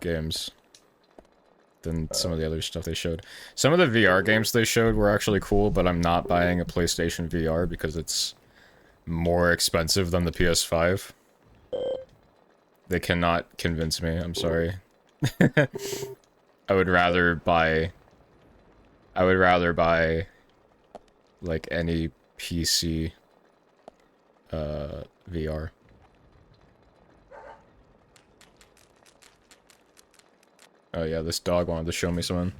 games than some of the other stuff they showed. Some of the VR games they showed were actually cool, but I'm not buying a PlayStation VR because it's more expensive than the PS5. They cannot convince me, I'm sorry. I would rather buy, like, any PC, VR. Oh yeah, this dog wanted to show me something.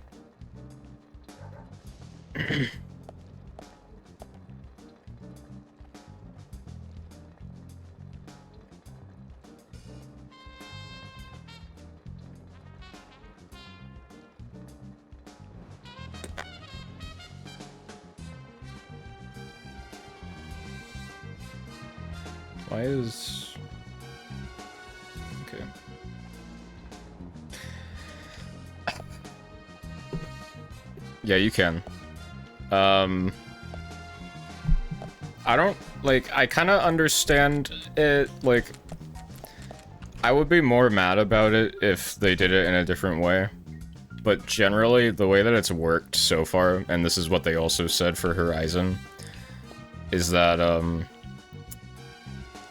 Why is... Okay. Yeah, you can. I don't, like, I kind of understand it, like, I would be more mad about it if they did it in a different way. But generally, the way that it's worked so far, and this is what they also said for Horizon, is that,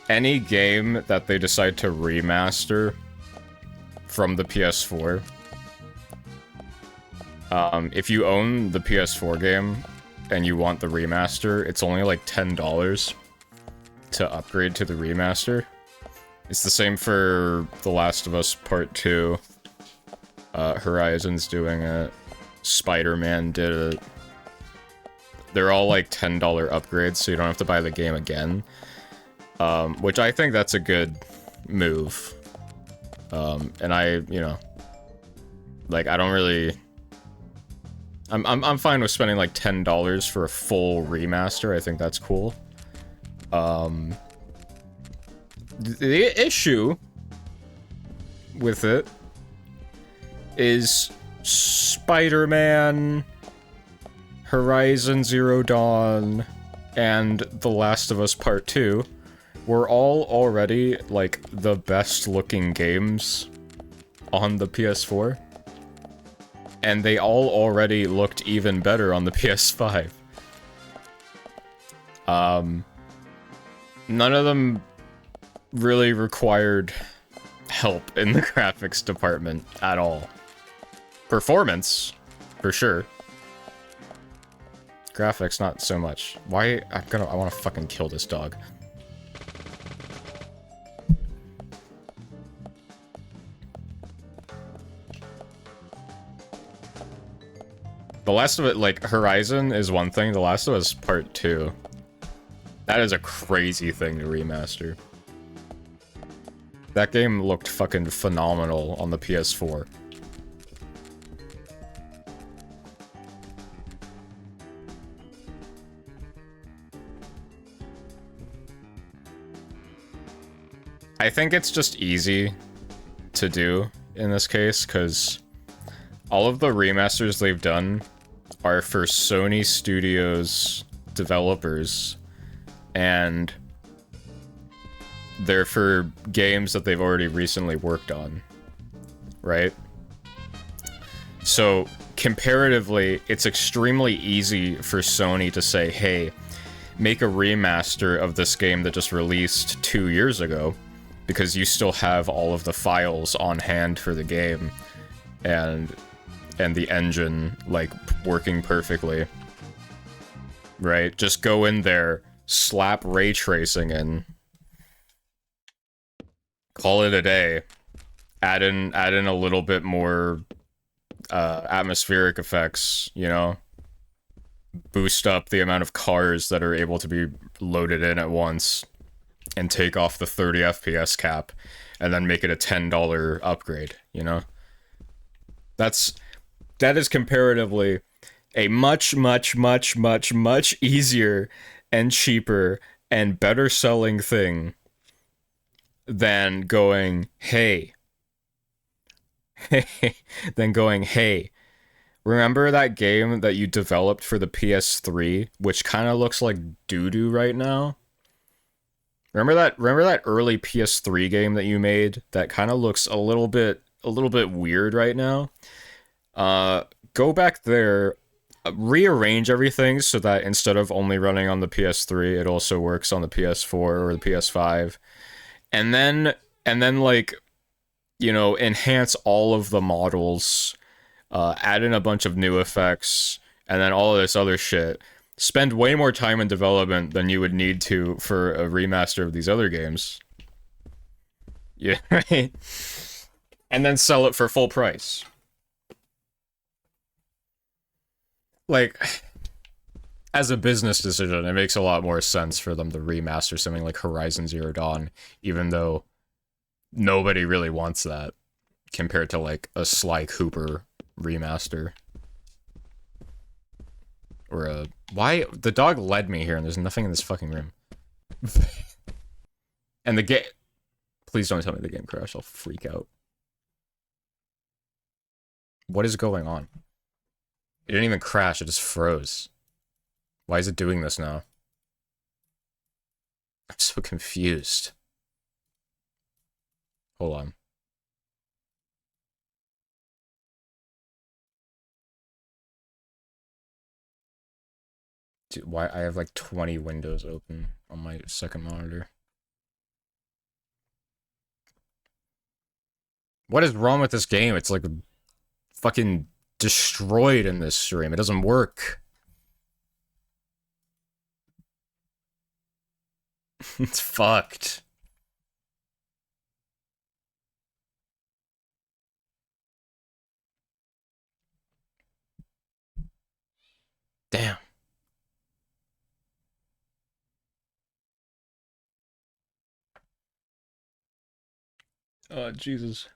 any game that they decide to remaster from the PS4, if you own the PS4 game and you want the remaster, it's only like $10 to upgrade to the remaster. It's the same for The Last of Us Part 2. Horizon's doing it. Spider-Man did it. They're all like $10 upgrades, so you don't have to buy the game again. Which I think that's a good move. And I, you know, like, I don't really... I'm fine with spending like $10 for a full remaster. I think that's cool. The issue with it is Spider-Man, Horizon Zero Dawn, and The Last of Us Part 2 were all already, like, the best-looking games on the PS4. And they all already looked even better on the PS5. None of them really required help in the graphics department at all. Performance, for sure. Graphics, not so much. Why? I want to fucking kill this dog. The Last of It, like, Horizon is one thing, The Last of Us Part 2. That is a crazy thing to remaster. That game looked fucking phenomenal on the PS4. I think it's just easy to do in this case, because all of the remasters they've done are for Sony Studios developers, and they're for games that they've already recently worked on, right? So, comparatively, it's extremely easy for Sony to say, hey, make a remaster of this game that just released 2 years ago, because you still have all of the files on hand for the game, and the engine, like, working perfectly. Right? Just go in there, slap ray tracing in, call it a day, add in a little bit more atmospheric effects, you know? Boost up the amount of cars that are able to be loaded in at once, and take off the 30 FPS cap, and then make it a $10 upgrade, you know? That is comparatively a much easier and cheaper and better selling thing than going, hey, remember that game that you developed for the PS3, which kind of looks like doo-doo right now? Remember that early PS3 game that you made that kind of looks a little bit a little bit weird right now. Go back there, rearrange everything so that instead of only running on the PS3, it also works on the PS4 or the PS5. And then like, you know, enhance all of the models, add in a bunch of new effects, and then all of this other shit. Spend way more time in development than you would need to for a remaster of these other games. Yeah, right? And then sell it for full price. Like, as a business decision, it makes a lot more sense for them to remaster something like Horizon Zero Dawn, even though nobody really wants that, compared to, like, a Sly Cooper remaster. Or a... Why? The dog led me here, and there's nothing in this fucking room. And the game... Please don't tell me the game crashed, I'll freak out. What is going on? It didn't even crash, it just froze. Why is it doing this now? I'm so confused. Hold on. Dude, why? I have like 20 windows open on my second monitor. What is wrong with this game? It's like fucking destroyed in this stream. It doesn't work. It's fucked. Damn. Oh, Jesus.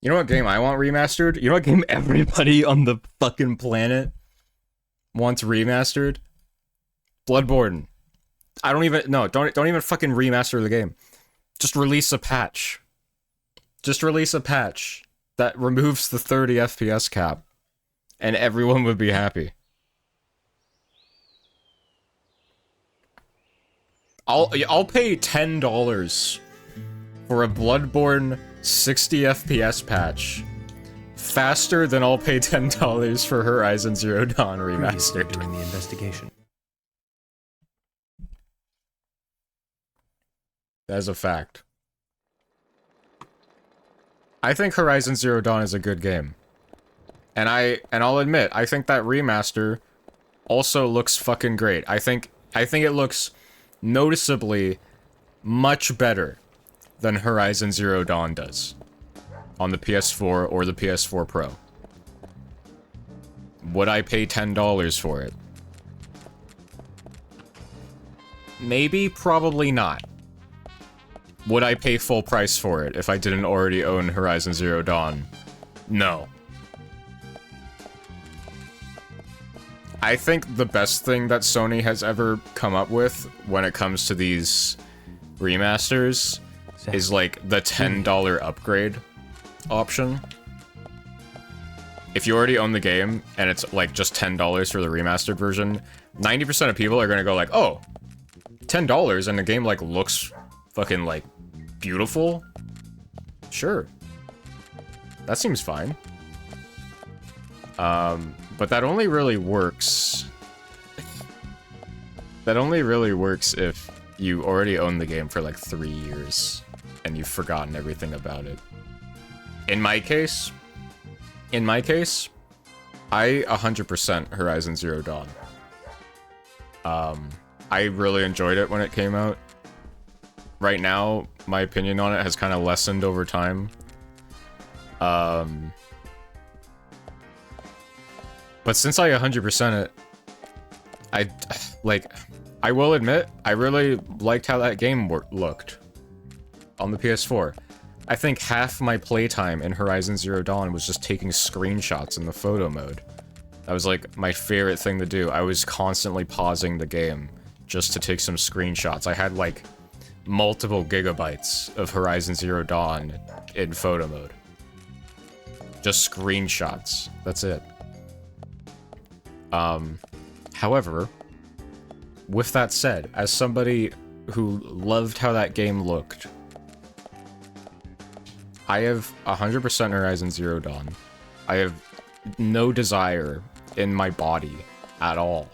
You know what game I want remastered? You know what game everybody on the fucking planet wants remastered? Bloodborne. I don't even... No, don't even fucking remaster the game. Just release a patch. Just release a patch that removes the 30 FPS cap. And everyone would be happy. I'll pay $10 for a Bloodborne 60 FPS patch. Faster than I'll pay $10 for Horizon Zero Dawn remastered. During the investigation. That is a fact. I think Horizon Zero Dawn is a good game. And I'll admit, I think that remaster also looks fucking great. I think it looks noticeably much better than Horizon Zero Dawn does on the PS4 or the PS4 Pro. Would I pay $10 for it? Maybe, probably not. Would I pay full price for it if I didn't already own Horizon Zero Dawn? No. I think the best thing that Sony has ever come up with when it comes to these remasters is like the $10 upgrade option. If you already own the game and it's like just $10 for the remastered version, 90% of people are gonna go like, oh, $10 and the game like looks fucking like beautiful? Sure. That seems fine. But that only really works... that only really works if you already own the game for like 3 years and you've forgotten everything about it. In my case, I 100% Horizon Zero Dawn. I really enjoyed it when it came out. Right now, my opinion on it has kind of lessened over time. But since I 100% it, I will admit, I really liked how that game looked on the PS4. I think half my playtime in Horizon Zero Dawn was just taking screenshots in the photo mode. That was like my favorite thing to do. I was constantly pausing the game just to take some screenshots. I had like multiple gigabytes of Horizon Zero Dawn in photo mode. Just screenshots. That's it. However, with that said, as somebody who loved how that game looked, I have 100% Horizon Zero Dawn. I have no desire in my body at all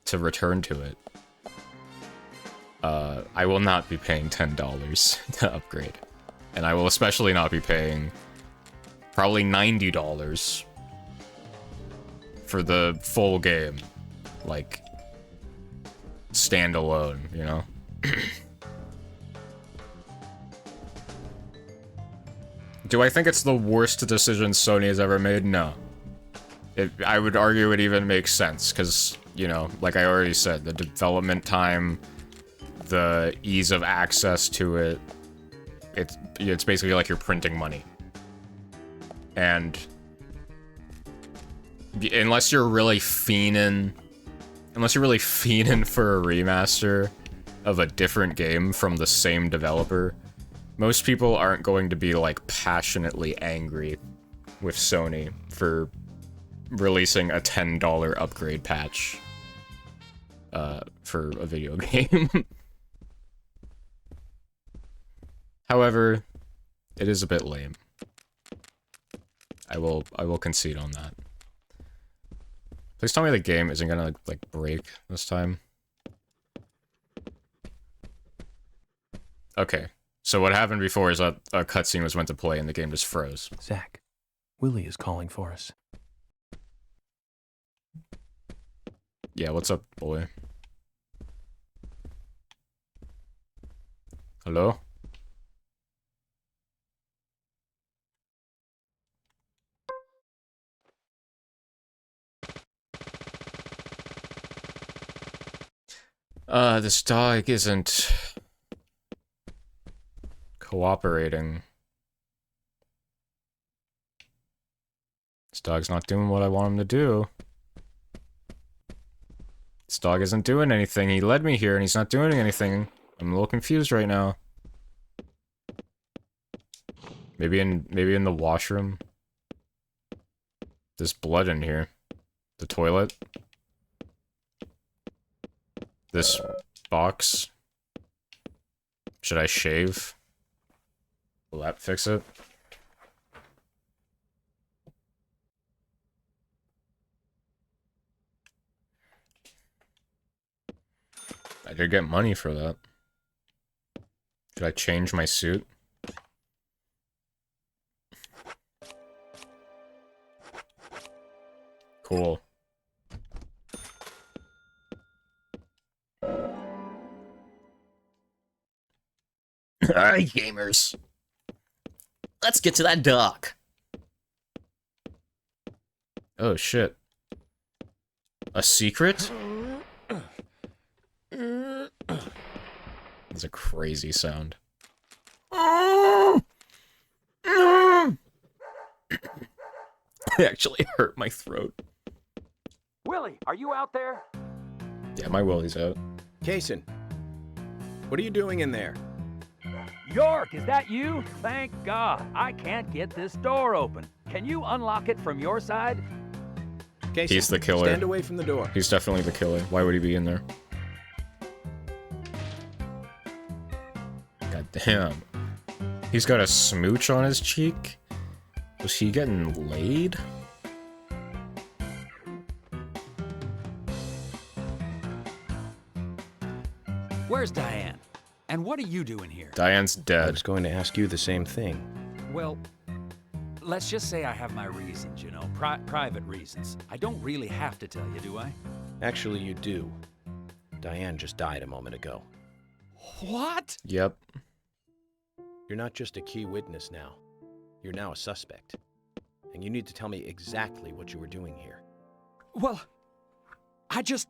to return to it. I will not be paying $10 to upgrade. And I will especially not be paying probably $90 for the full game. Like, standalone, you know? Do I think it's the worst decision Sony has ever made? No. I would argue it even makes sense, because, you know, like I already said, the development time, the ease of access to it, it's basically like you're printing money. And unless you're really fiending for a remaster of a different game from the same developer, most people aren't going to be, like, passionately angry with Sony for releasing a $10 upgrade patch for a video game. However, it is a bit lame. I will concede on that. Please tell me the game isn't gonna, like, break this time. Okay. So what happened before is that a cutscene was meant to play and the game just froze. Zach, Willie is calling for us. Yeah, what's up, boy? Hello? This dog isn't cooperating. This dog's not doing what I want him to do. This dog isn't doing anything. He led me here and he's not doing anything. I'm a little confused right now. Maybe in the washroom. There's blood in here. The toilet. This box. Should I shave? Will that fix it? I did get money for that. Should I change my suit? Cool. Alright, gamers. Let's get to that dock. Oh, shit. A secret? That's a crazy sound. It actually hurt my throat. Willie, are you out there? Yeah, my Willie's out. Kason, what are you doing in there? York, is that you? Thank God. I can't get this door open. Can you unlock it from your side? Kason, He's the killer. Stand away from the door. He's definitely the killer. Why would he be in there? God damn. He's got a smooch on his cheek? Was he getting laid? Where's Diane? And what are you doing here? Diane's I dead. was going to ask you the same thing. Well, let's just say I have my reasons, you know, private reasons. I don't really have to tell you, do I? Actually, you do. Diane just died a moment ago. What? Yep. You're not just a key witness now. You're now a suspect. And you need to tell me exactly what you were doing here. Well, I just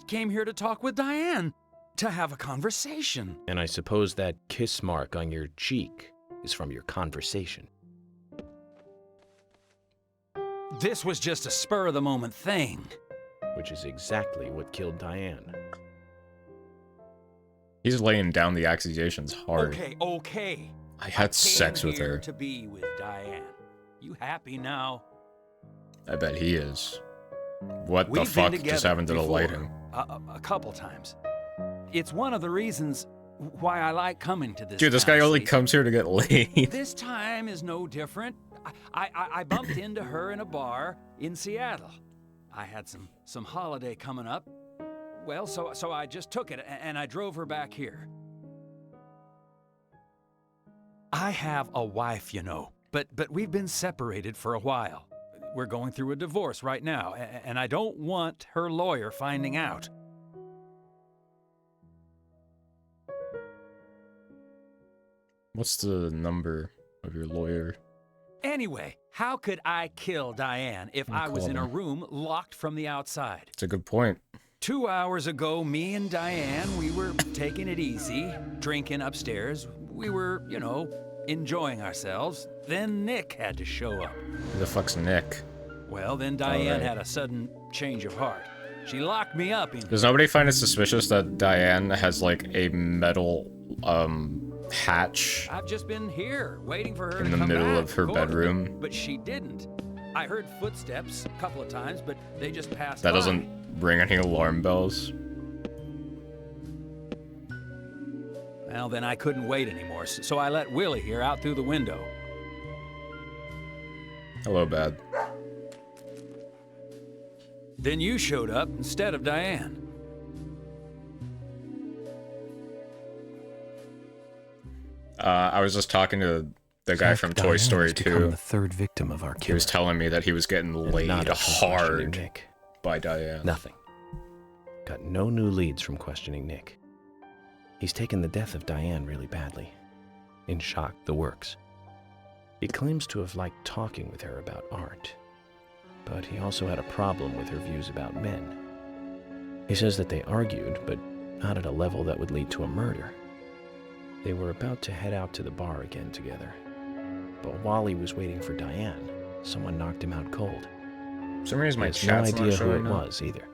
came here to talk with Diane, to have a conversation. And I suppose that kiss mark on your cheek is from your conversation. This was just a spur-of-the-moment thing. Which is exactly what killed Diane. He's laying down the accusations hard. Okay. I had sex with her. To be with Diane. You happy now? I bet he is. What the We've been fuck together just happened to the before, lighting? A couple times. It's one of the reasons why I like coming to this Dude, this town, guy only see? comes here to get laid. This time is no different. I bumped into her in a bar in Seattle. I had some holiday coming up. Well, so I just took it and I drove her back here. I have a wife, you know, but we've been separated for a while. We're going through a divorce right now, and I don't want her lawyer finding out. What's the number of your lawyer? Anyway, how could I kill Diane if I was in a room locked from the outside? It's a good point. 2 hours ago, me and Diane, we were taking it easy, drinking upstairs. We were, you know, enjoying ourselves. Then Nick had to show up. Who the fuck's Nick? Well, then Diane had a sudden change of heart. She locked me up in... Does nobody find it suspicious that Diane has, like, a metal, hatch I've just been here, waiting for her in to the come middle back, of her according to me, bedroom? but she didn't. I heard footsteps a couple of times, but they just passed That by. doesn't ring any alarm bells? Well, then I couldn't wait anymore, so I let Willie here out through the window. Hello, Bad. Then you showed up instead of Diane. I was just talking to the guy Zach, from Diane Toy has Story become 2. the third victim of our He killer. was telling me that he was getting laid Nada from questioning hard Nick. by Diane. Nothing. Got no new leads from questioning Nick. He's taken the death of Diane really badly. In shock, the works. He claims to have liked talking with her about art, but he also had a problem with her views about men. He says that they argued, but not at a level that would lead to a murder. They were about to head out to the bar again together, but while he was waiting for Diane, someone knocked him out cold. For some reason, my He has no chat's not idea who showing it now. was either.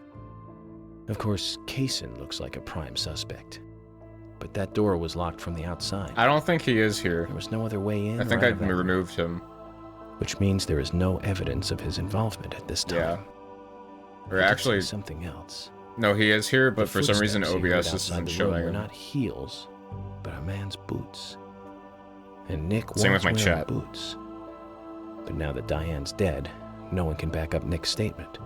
Of course, Kaysen looks like a prime suspect, but that door was locked from the outside. I don't think he is here. There was no other way in. I think or I out of that room, removed him. which means there is no evidence of his involvement at this time. Yeah. Or I did actually, see something else. no, he is here, but The for some reason footsteps he heard OBS outside isn't the room showing were him. not heels, but a man's boots. And Nick Same was with my wearing chat. boots. But now that Diane's dead, no one can back up Nick's statement.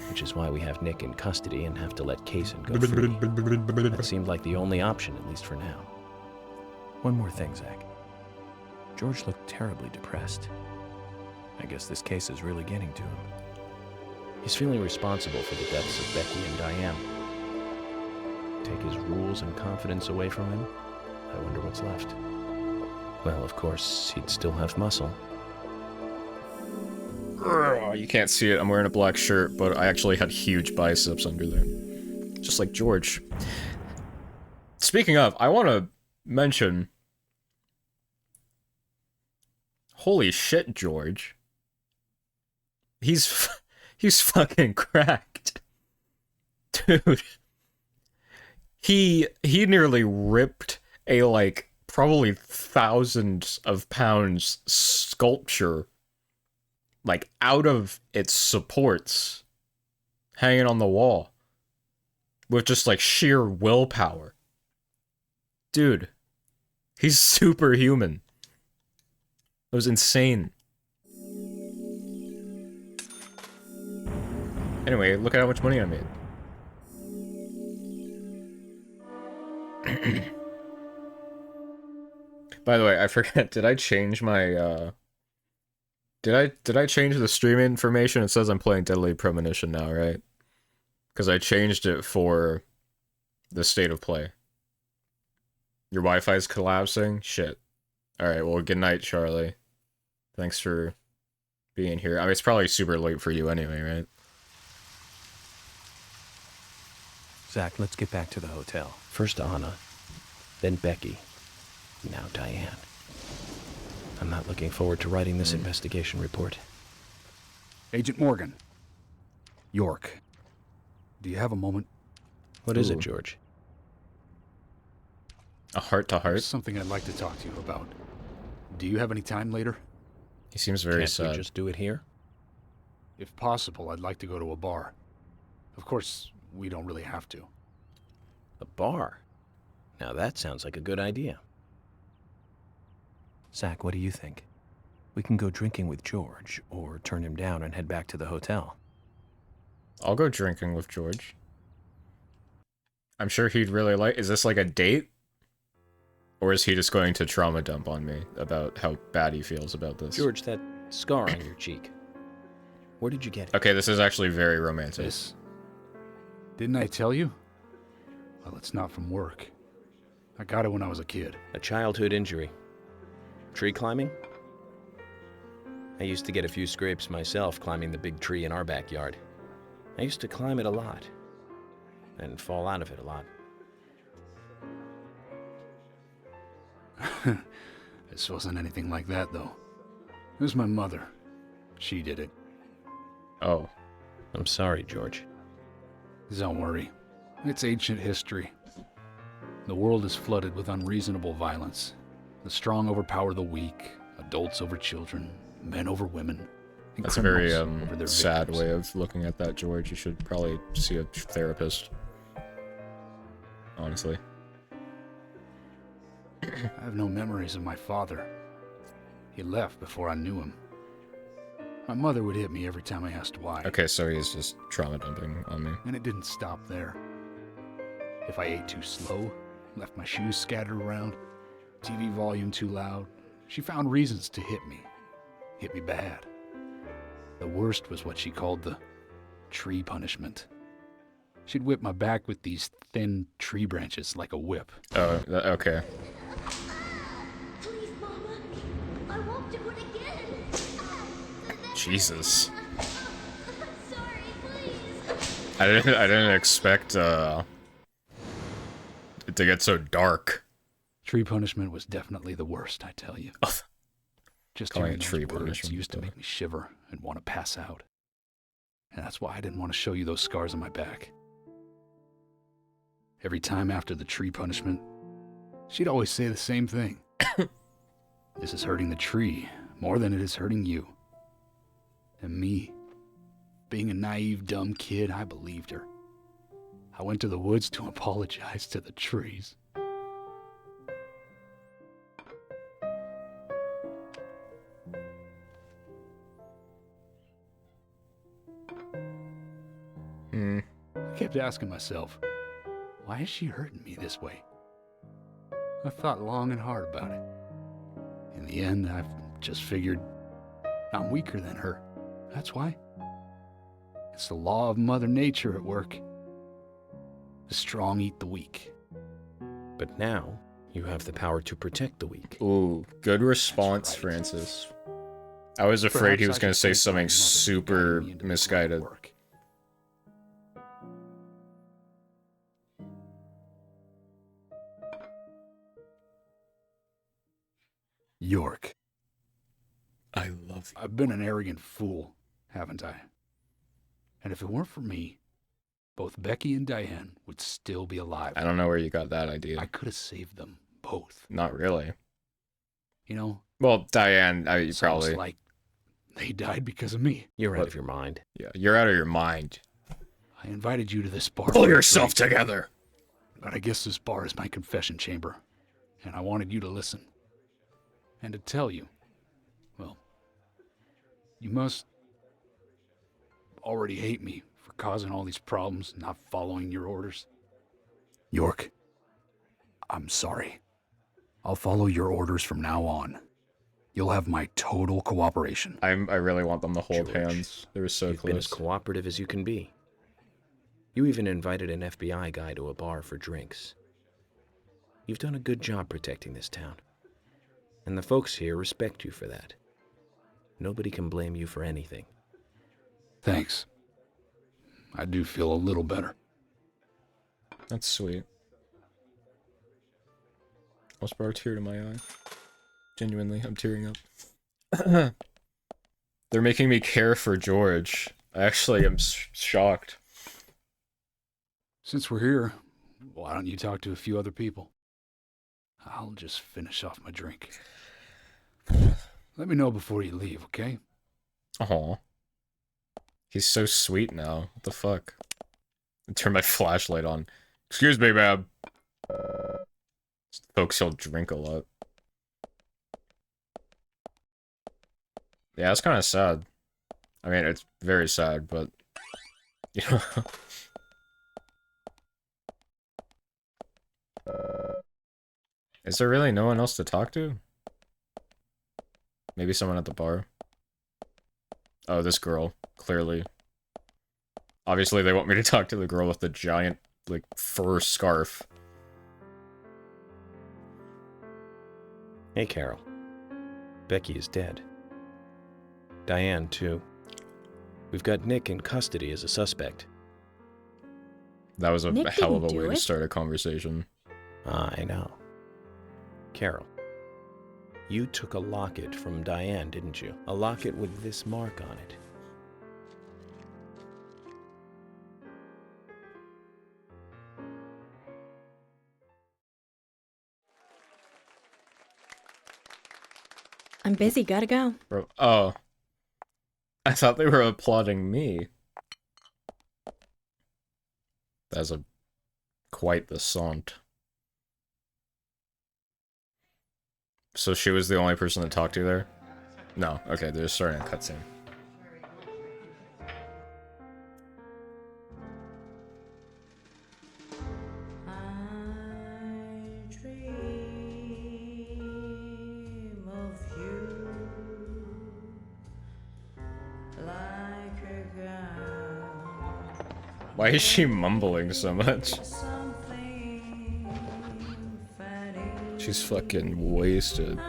Which is why we have Nick in custody and have to let Kaysen go free. That seemed like the only option, at least for now. One more thing, Zach. George looked terribly depressed. I guess this case is really getting to him. He's feeling responsible for the deaths of Becky and Diane. Take his rules and confidence away from him? I wonder what's left. Well, of course, he'd still have muscle. Oh, you can't see it. I'm wearing a black shirt, but I actually had huge biceps under there. Just like George. Speaking of, I want to mention... Holy shit, George. He's fucking cracked. Dude. He nearly ripped a, like, probably thousands of pounds sculpture, like, out of its supports, hanging on the wall, with just, like, sheer willpower. Dude, he's superhuman. It was insane. Anyway, look at how much money I made. By the way, I forget, did I change my, Did I change the stream information? It says I'm playing Deadly Premonition now, right? Because I changed it for the state of play. Your Wi-Fi's collapsing? Shit. Alright, well, good night, Charlie. Thanks for being here. I mean, it's probably super late for you anyway, right? Zach, let's get back to the hotel. First Anna, then Becky, now Diane. I'm not looking forward to writing this investigation report. Agent Morgan. York. Do you have a moment? What is Ooh. it, George? A heart-to-heart? There's something I'd like to talk to you about. Do you have any time later? He seems very Can't sad. we just do it here? If possible, I'd like to go to a bar. Of course, we don't really have to. A bar? Now that sounds like a good idea. Zach, what do you think? We can go drinking with George, or turn him down and head back to the hotel. I'll go drinking with George. I'm sure he'd really like... Is this like a date? Or is he just going to trauma dump on me about how bad he feels about this? George, that scar on your cheek. Where did you get it? Okay, this is actually very romantic. This... Didn't I tell you? Well, it's not from work. I got it when I was a kid. A childhood injury. Tree climbing? I used to get a few scrapes myself climbing the big tree in our backyard. I used to climb it a lot. And fall out of it a lot. This wasn't anything like that, though. It was my mother. She did it. Oh. I'm sorry, George. Don't worry. It's ancient history. The world is flooded with unreasonable violence. The strong overpower the weak, adults over children, men over women. And That's a very criminals over their sad victims. way of looking at that, George. You should probably see a therapist. Honestly. I have no memories of my father. He left before I knew him. My mother would hit me every time I asked why. Okay, so he's just trauma dumping on me. And it didn't stop there. If I ate too slow, left my shoes scattered around, TV volume too loud, she found reasons to hit me. Hit me bad. The worst was what she called the tree punishment. She'd whip my back with these thin tree branches like a whip. Oh, okay. Please, Mama. I won't do it again. Jesus. I'm sorry, please. I didn't expect it to get so dark. Tree punishment was definitely the worst, I tell you. Just Calling hearing it tree those words punishment, used to though. make me shiver and want to pass out. And that's why I didn't want to show you those scars on my back. Every time after the tree punishment, she'd always say the same thing. This is hurting the tree more than it is hurting you. And me, being a naive, dumb kid, I believed her. I went to the woods to apologize to the trees. I kept asking myself, why is she hurting me this way? I thought long and hard about it. In the end, I've just figured I'm weaker than her. That's why. It's the law of Mother Nature at work. The strong eat the weak. But now, you have the power to protect the weak. Ooh, good response, That's right. Francis. I was afraid he was going to say something super misguided. Work. York. I love you. I've been an arrogant fool, haven't I? And if it weren't for me, both Becky and Diane would still be alive. I don't know where you got that idea. I could have saved them both. Not really. You know, Well, Diane, you it's almost probably... like they died because of me. You're out What? of your mind. Yeah, you're out of your mind. I invited you to this bar. Pull for a yourself drink, together! But I guess this bar is my confession chamber, and I wanted you to listen. And to tell you, well, you must already hate me for causing all these problems, not following your orders. York, I'm sorry. I'll follow your orders from now on. You'll have my total cooperation. I really want them to hold George, hands. They were so You've been as close. cooperative as you can be. You even invited an FBI guy to a bar for drinks. You've done a good job protecting this town. And the folks here respect you for that. Nobody can blame you for anything. Thanks. I do feel a little better. That's sweet. Almost brought a tear to my eye. Genuinely, I'm tearing up. They're making me care for George. I actually am shocked. Since we're here, why don't you talk to a few other people? I'll just finish off my drink. Let me know before you leave, okay? Aw. He's so sweet now. What the fuck? I turn my flashlight on. Excuse me, ma'am. Folks, he'll drink a lot. Yeah, it's kind of sad. I mean, it's very sad, but... You know... Is there really no one else to talk to? Maybe someone at the bar? Oh, this girl. Clearly. Obviously, they want me to talk to the girl with the giant, like, fur scarf. Hey, Carol. Becky is dead. Diane, too. We've got Nick in custody as a suspect. That was a Nick hell of a didn't way do to it. start a conversation. I know. Carol, you took a locket from Diane, didn't you? A locket with this mark on it. I'm busy, gotta go. Bro, oh. I thought they were applauding me. That's quite the saunt. So she was the only person to talk to there? No, okay, they're starting a cutscene. Why is she mumbling so much? She's fucking wasted.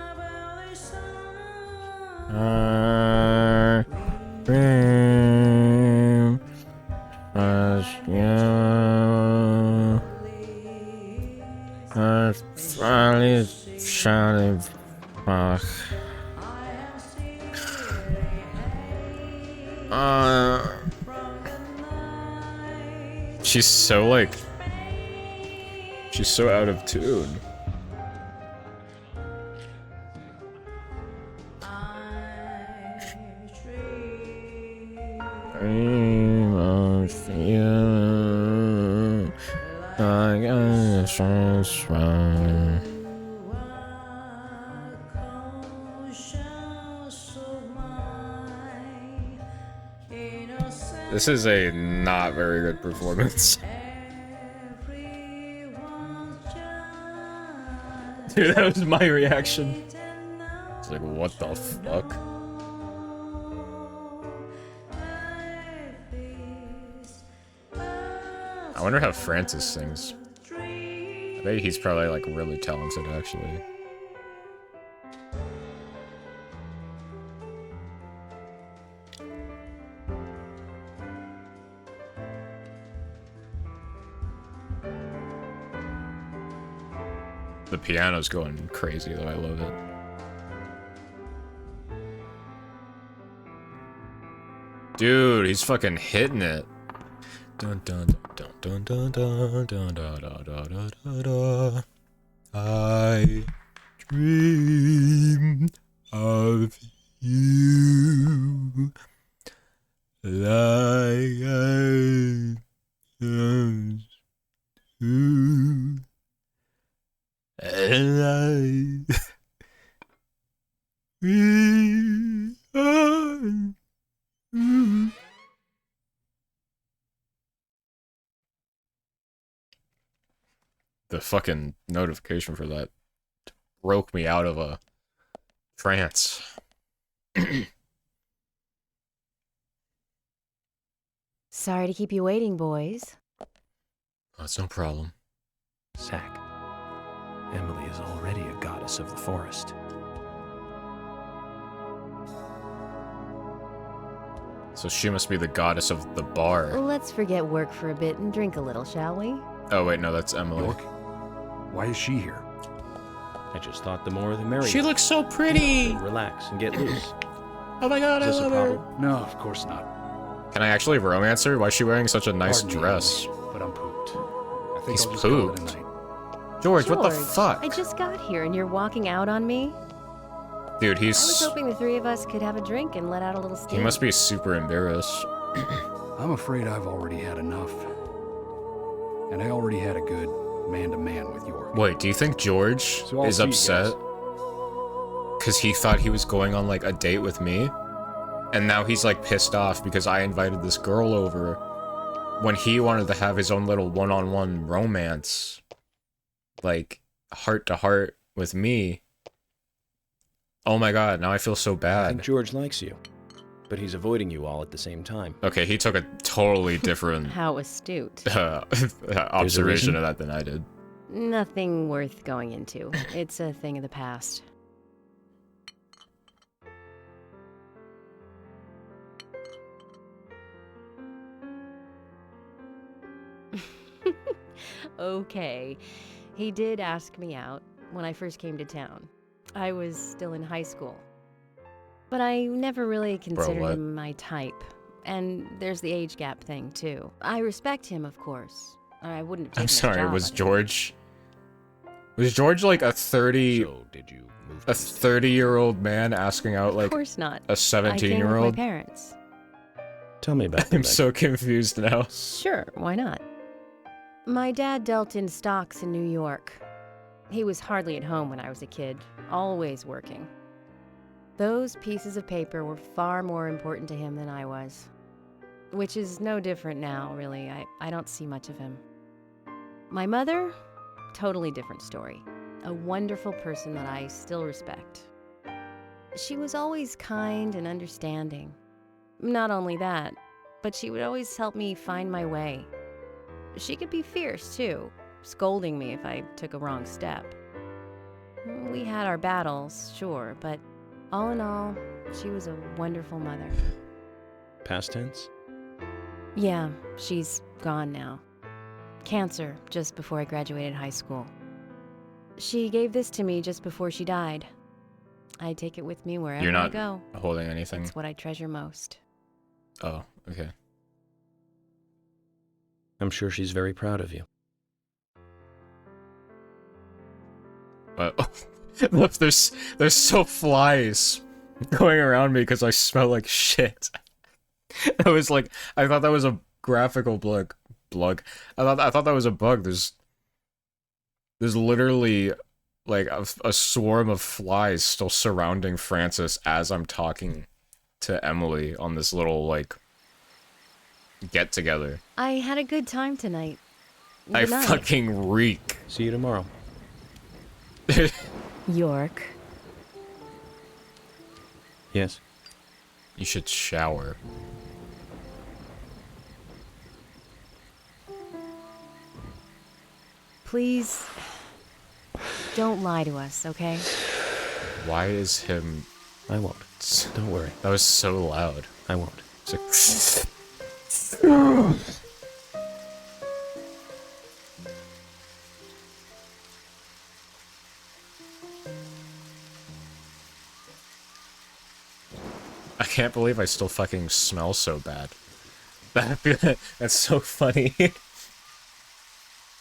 She's so like, she's so out of tune. This is a not very good performance. Dude, that was my reaction. It's like, what the fuck? I wonder how Francis sings. I bet he's probably like really talented, actually. The piano's going crazy though, I love it. Dude, he's fucking hitting it. Dun dun dun dun dun dun dun dun dun dun dun dun. I dream of you like I used to. And we are. The fucking notification for that broke me out of a trance. Sorry to keep you waiting, boys. That's no problem. Zack, Emily is already a goddess of the forest. So she must be the goddess of the bar. Let's forget work for a bit and drink a little, shall we? Oh wait, no, that's Emily. York, why is she here? I just thought the more the merrier. She looks so pretty. Relax and get loose. Oh my god, Is I this a love her. problem? No, of course not. Can I actually romance her? Why is she wearing such a nice Pardon me, dress? Emily, but I'm pooped. I think He's I'll just call it a pooped. night. George, what the fuck? I just got here and you're walking out on me? Dude, I was he's... hoping the three of us could have a drink and let out a little steam. He must be super embarrassed. I'm afraid I've already had enough. And I already had a good man-to-man with York. Wait, do you think George So I'll is see you upset? guys. Because he thought he was going on, like, a date with me? And now he's, like, pissed off because I invited this girl over when he wanted to have his own little one-on-one romance. Like, heart-to-heart with me. Oh my god, now I feel so I bad. think George likes you, but he's avoiding you all at the same time. Okay, he took a totally different How astute. observation of that than I did. Nothing worth going into. It's a thing of the past. Okay. He did ask me out when I first came to town. I was still in high school. But I never really considered what? him my type. And there's the age gap thing, too. I respect him, of course. I wouldn't have taken I'm his sorry, job was otherwise. George... Was George like a 30... So, did you move a 30-year-old man asking out, Of like, course not. a I came with 17-year-old? my parents. Tell me about them. I'm so confused now. Sure, why not? My dad dealt in stocks in New York. He was hardly at home when I was a kid, always working. Those pieces of paper were far more important to him than I was. Which is no different now, really. I don't see much of him. My mother? Totally different story. A wonderful person that I still respect. She was always kind and understanding. Not only that, but she would always help me find my way. She could be fierce, too, scolding me if I took a wrong step. We had our battles, sure, but all in all, she was a wonderful mother. Past tense? Yeah, she's gone now. Cancer, just before I graduated high school. She gave this to me just before she died. I take it with me wherever You're I not go. holding anything? It's what I treasure most. Oh, okay. I'm sure she's very proud of you. Look, there's so flies going around me because I smell like shit. I was like, I thought that was a graphical bug. I thought that was a bug. There's literally like a swarm of flies still surrounding Francis as I'm talking to Emily on this little like get together. I had a good time tonight. I Good night, fucking reek. See you tomorrow. York. Yes. You should shower. Please, don't lie to us, okay? Why is him... I won't. Don't worry. That was so loud. I won't. It's like... I can't believe I still fucking smell so bad. That's so funny.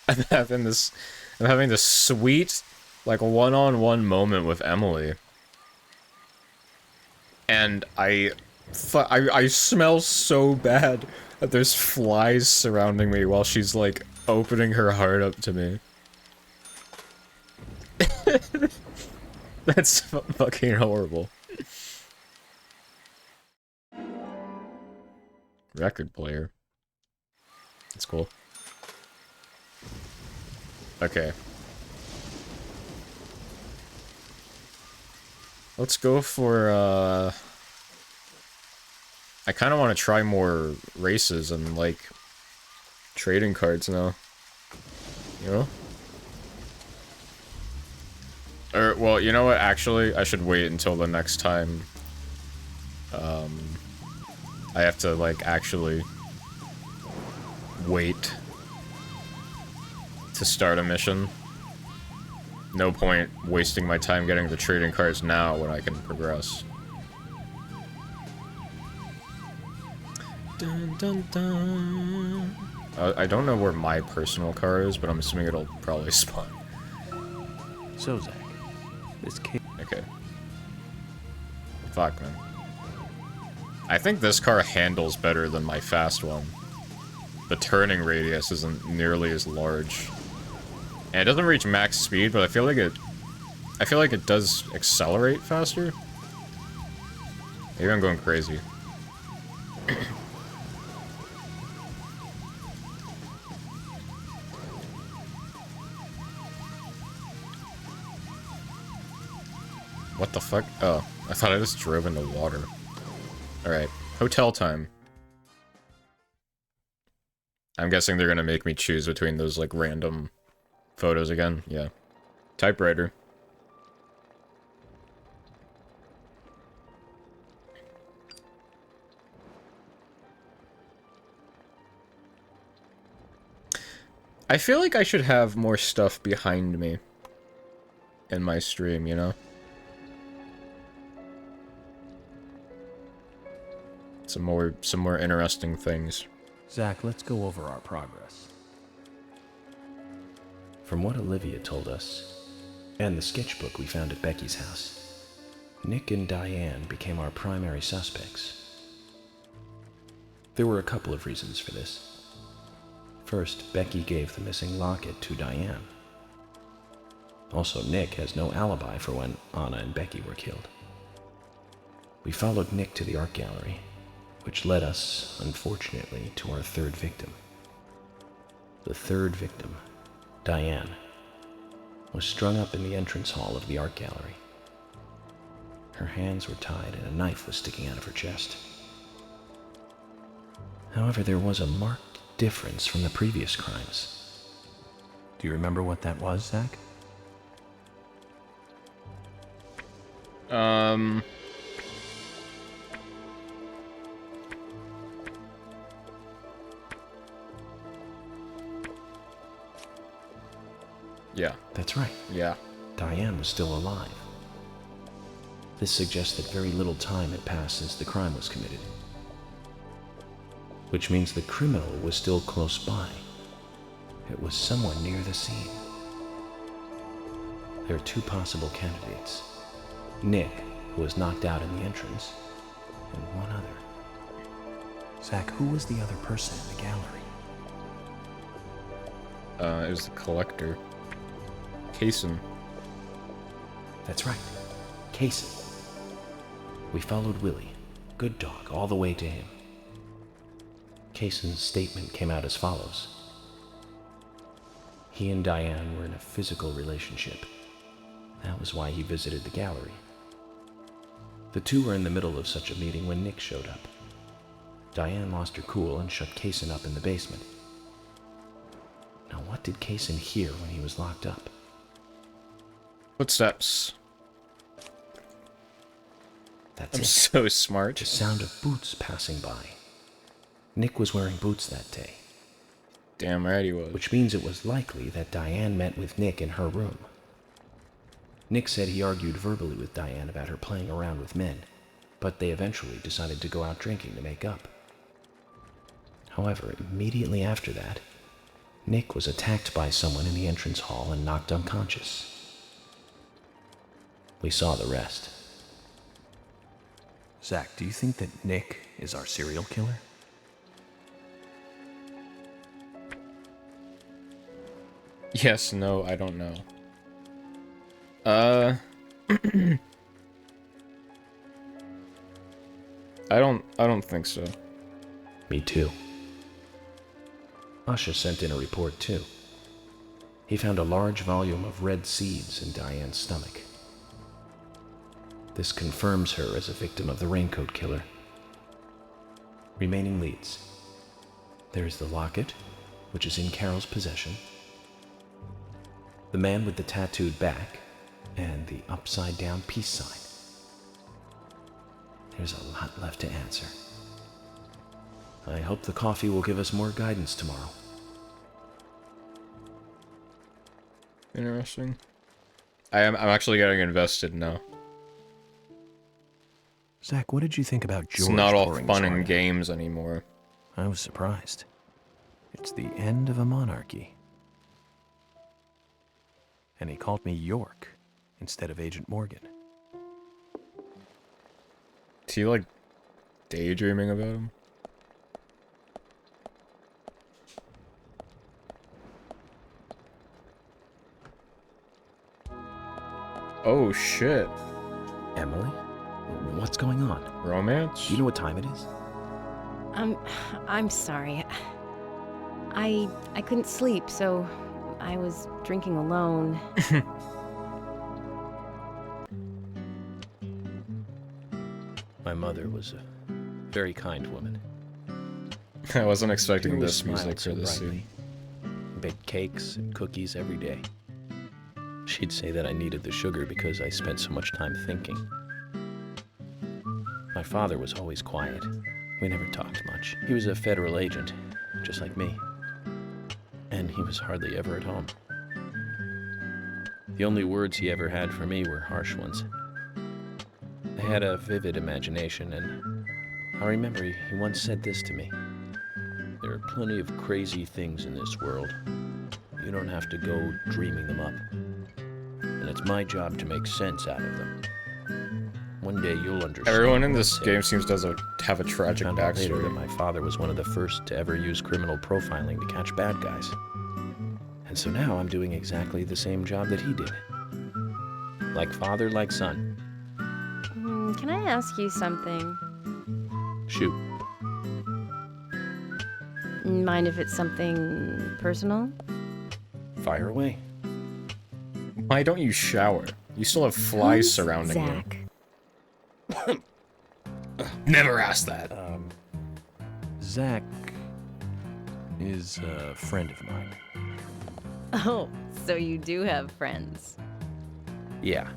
I'm having this sweet, like, one-on-one moment with Emily. And I smell so bad that there's flies surrounding me while she's, like, opening her heart up to me. That's fucking horrible. Record player. That's cool. Okay. Let's go for, I kind of want to try more races and, like, trading cards now. You know? Or, well, you know what? Actually, I should wait until the next time. I have to, like, actually wait to start a mission. No point wasting my time getting the trading cards now when I can progress. Dun, dun, dun. I don't know where my personal car is, but I'm assuming it'll probably spawn. So, Zach, this kid... Okay. Fuck, man. I think this car handles better than my fast one. The turning radius isn't nearly as large. And it doesn't reach max speed, but I feel like it does accelerate faster. Maybe I'm going crazy. What the fuck? Oh, I thought I just drove into water. Alright, hotel time. I'm guessing they're gonna make me choose between those, like, random photos again. Yeah. Typewriter. I feel like I should have more stuff behind me in my stream, you know? Some more interesting things. Zach, let's go over our progress. From what Olivia told us, and the sketchbook we found at Becky's house, Nick and Diane became our primary suspects. There were a couple of reasons for this. First, Becky gave the missing locket to Diane. Also, Nick has no alibi for when Anna and Becky were killed. We followed Nick to the art gallery, which led us, unfortunately, to our third victim. The third victim, Diane, was strung up in the entrance hall of the art gallery. Her hands were tied and a knife was sticking out of her chest. However, there was a marked difference from the previous crimes. Do you remember what that was, Zach? Yeah. That's right. Yeah. Diane was still alive. This suggests that very little time had passed since the crime was committed, which means the criminal was still close by. It was someone near the scene. There are two possible candidates. Nick, who was knocked out in the entrance, and one other. Zach, who was the other person in the gallery? It was the collector. Kaysen. That's right, Kaysen. We followed Willie, good dog, all the way to him. Kaysen's statement came out as follows. He and Diane were in a physical relationship. That was why he visited the gallery. The two were in the middle of such a meeting when Nick showed up. Diane lost her cool and shut Kaysen up in the basement. Now, what did Kaysen hear when he was locked up? Footsteps. That's I'm it. so smart. The sound of boots passing by. Nick was wearing boots that day, Damn right he was. which means it was likely that Diane met with Nick in her room. Nick said he argued verbally with Diane about her playing around with men, but they eventually decided to go out drinking to make up. However, immediately after that, Nick was attacked by someone in the entrance hall and knocked unconscious. We saw the rest. Zach, do you think that Nick is our serial killer? Yes, no, I don't know. I don't think so. Me too. Usha sent in a report too. He found a large volume of red seeds in Diane's stomach. This confirms her as a victim of the Raincoat Killer. Remaining leads. There is the locket, which is in Carol's possession, the man with the tattooed back, and the upside-down peace sign. There's a lot left to answer. I hope the coffee will give us more guidance tomorrow. Interesting. I'm actually getting invested now. Zach, what did you think about George? It's not all pouring fun his and heart out? games anymore. I was surprised. It's the end of a monarchy. And he called me York instead of Agent Morgan. Is he like daydreaming about him. Oh shit. Emily? What's going on? Romance? Do you know what time it is? I'm sorry. I couldn't sleep, so I was drinking alone. My mother was a very kind woman. I wasn't She expecting always this music smiled for so this brightly. scene. Baked cakes and cookies every day. She'd say that I needed the sugar because I spent so much time thinking. My father was always quiet. We never talked much. He was a federal agent, just like me. And he was hardly ever at home. The only words he ever had for me were harsh ones. I had a vivid imagination, and I remember he once said this to me. There are plenty of crazy things in this world. You don't have to go dreaming them up. And it's my job to make sense out of them. One day you'll understand. Everyone in what this I'm game saying. seems to have a tragic Found out later that backstory. my father was one of the first to ever use criminal profiling to catch bad guys. And so now I'm doing exactly the same job that he did. Like father, like son. Can I ask you something? Shoot. Mind if it's something personal? Fire away. Why don't you shower? You still have flies Who's surrounding Zach? you. Never asked that. Zach is a friend of mine. Oh, so you do have friends. Yeah.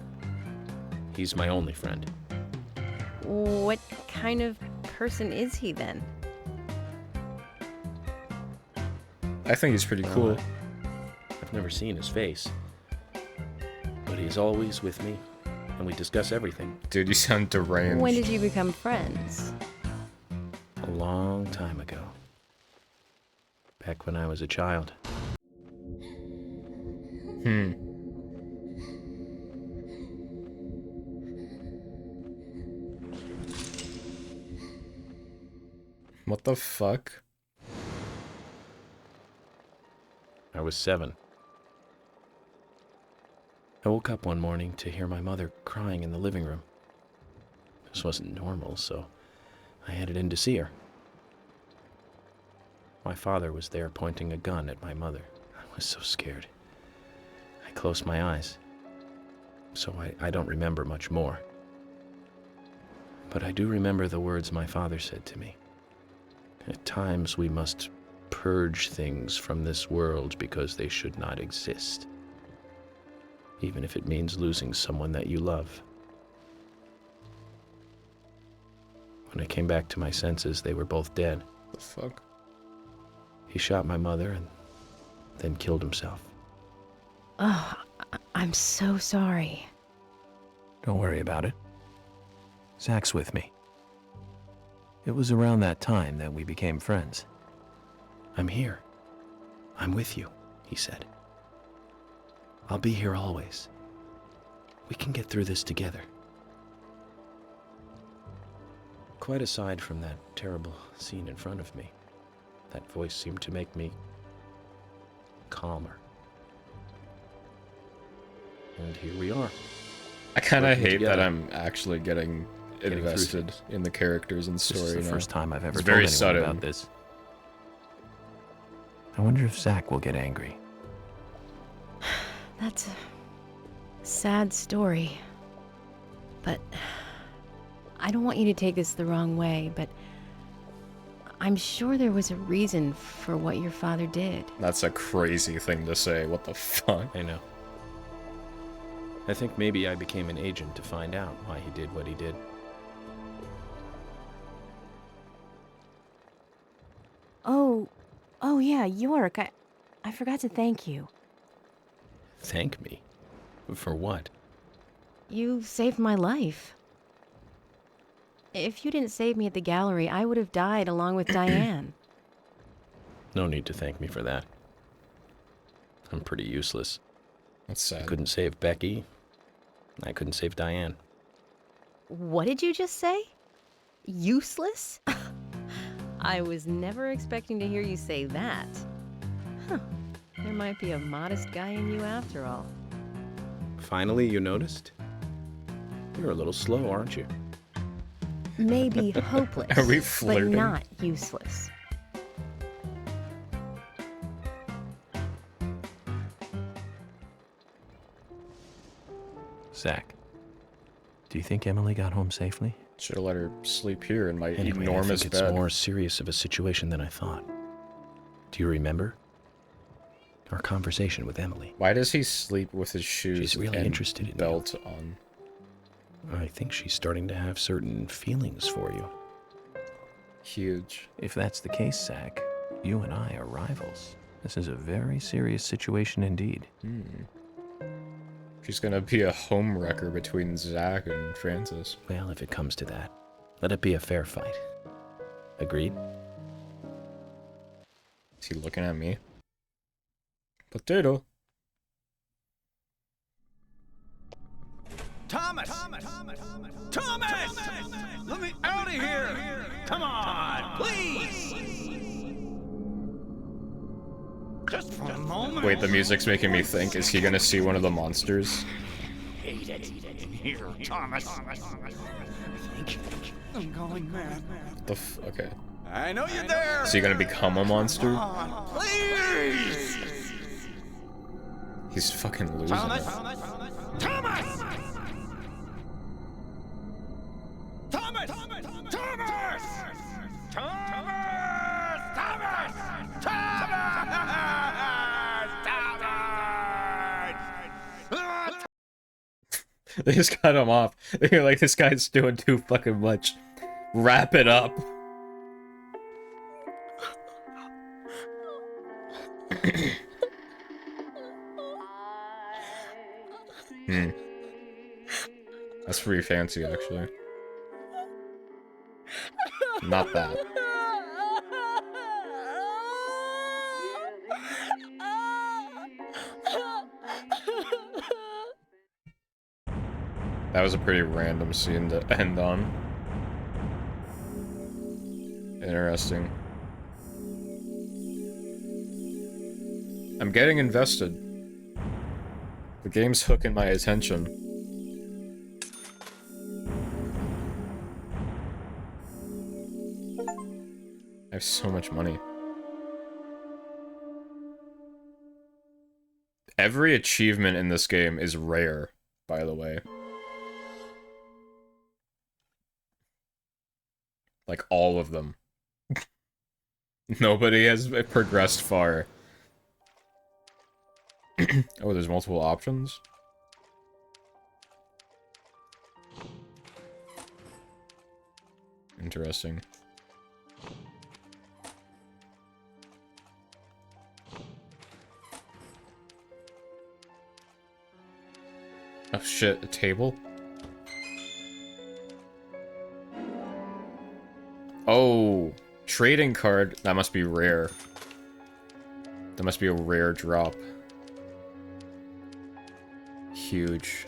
He's my only friend. What kind of person is he then? I think he's pretty cool. I've never seen his face. But he's always with me, and we discuss everything. Dude, you sound deranged. When did you become friends? A long time ago. Back when I was a child. What the fuck? I was 7. I woke up one morning to hear my mother crying in the living room. This wasn't normal, so I headed in to see her. My father was there pointing a gun at my mother. I was so scared. I closed my eyes, so I don't remember much more. But I do remember the words my father said to me. At times we must purge things from this world because they should not exist, even if it means losing someone that you love. When I came back to my senses, they were both dead. The fuck? He shot my mother and then killed himself. Oh, I'm so sorry. Don't worry about it. Zach's with me. It was around that time that we became friends. I'm here. I'm with you, he said. I'll be here always. We can get through this together. Quite aside from that terrible scene in front of me, that voice seemed to make me calmer. And here we are. I kind of Working hate that together. I'm actually getting through invested things. in the characters and This story is the now. first time I've ever It's told very anyone sudden. about this. I wonder if Zach will get angry. That's a sad story. But I don't want you to take this the wrong way, but I'm sure there was a reason for what your father did. That's a crazy thing to say. What the fuck? I know. I think maybe I became an agent to find out why he did what he did. Oh yeah, York, I forgot to thank you. Thank me? For what? You saved my life. If you didn't save me at the gallery, I would have died along with Diane. No need to thank me for that. I'm pretty useless. That's I sad. couldn't save Becky. I couldn't save Diane. What did you just say? Useless? I was never expecting to hear you say that. Huh. There might be a modest guy in you after all. Finally, you noticed? You're a little slow, aren't you? Maybe hopeless, Are we but flirting? not useless. Zach, do you think Emily got home safely? Should have let her sleep here in my Anyway, enormous I think it's bed. more serious of a situation than I thought. Do you remember? Our conversation with Emily. Why does he sleep with his shoes She's really and interested in you. belt on? I think she's starting to have certain feelings for you. Huge. If that's the case, Zach, you and I are rivals. This is a very serious situation indeed. She's gonna be a home wrecker between Zach and Francis. Well, if it comes to that, let it be a fair fight. Agreed? Is he looking at me? Potato. Thomas! Thomas! Let me out of here! Come on, please! Just for a moment. Wait, the music's making me think. Is he gonna see one of the monsters? Hate it in here, Thomas. I'm going mad. Okay. I know you're there. Is he gonna become a monster? Come on, please! He's fucking losing Thomas! it. Thomas! Thomas! Thomas! Thomas! They just cut him off. They're like, this guy's doing too fucking much. Wrap it up. That's pretty fancy, actually. Not that. That was a pretty random scene to end on. Interesting. I'm getting invested. The game's hooking my attention. I have so much money. Every achievement in this game is rare, by the way. Like, all of them. Nobody has progressed far. Oh, there's multiple options? Interesting. Oh shit, a table? Oh, trading card. That must be rare. That must be a rare drop. Huge.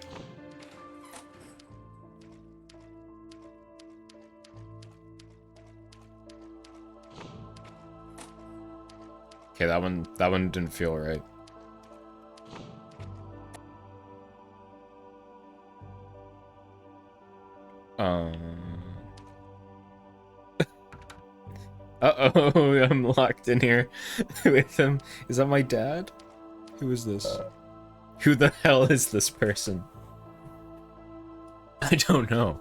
Okay, that one didn't feel right. Uh-oh, I'm locked in here with him. Is that my dad? Who is this? Who the hell is this person? I don't know.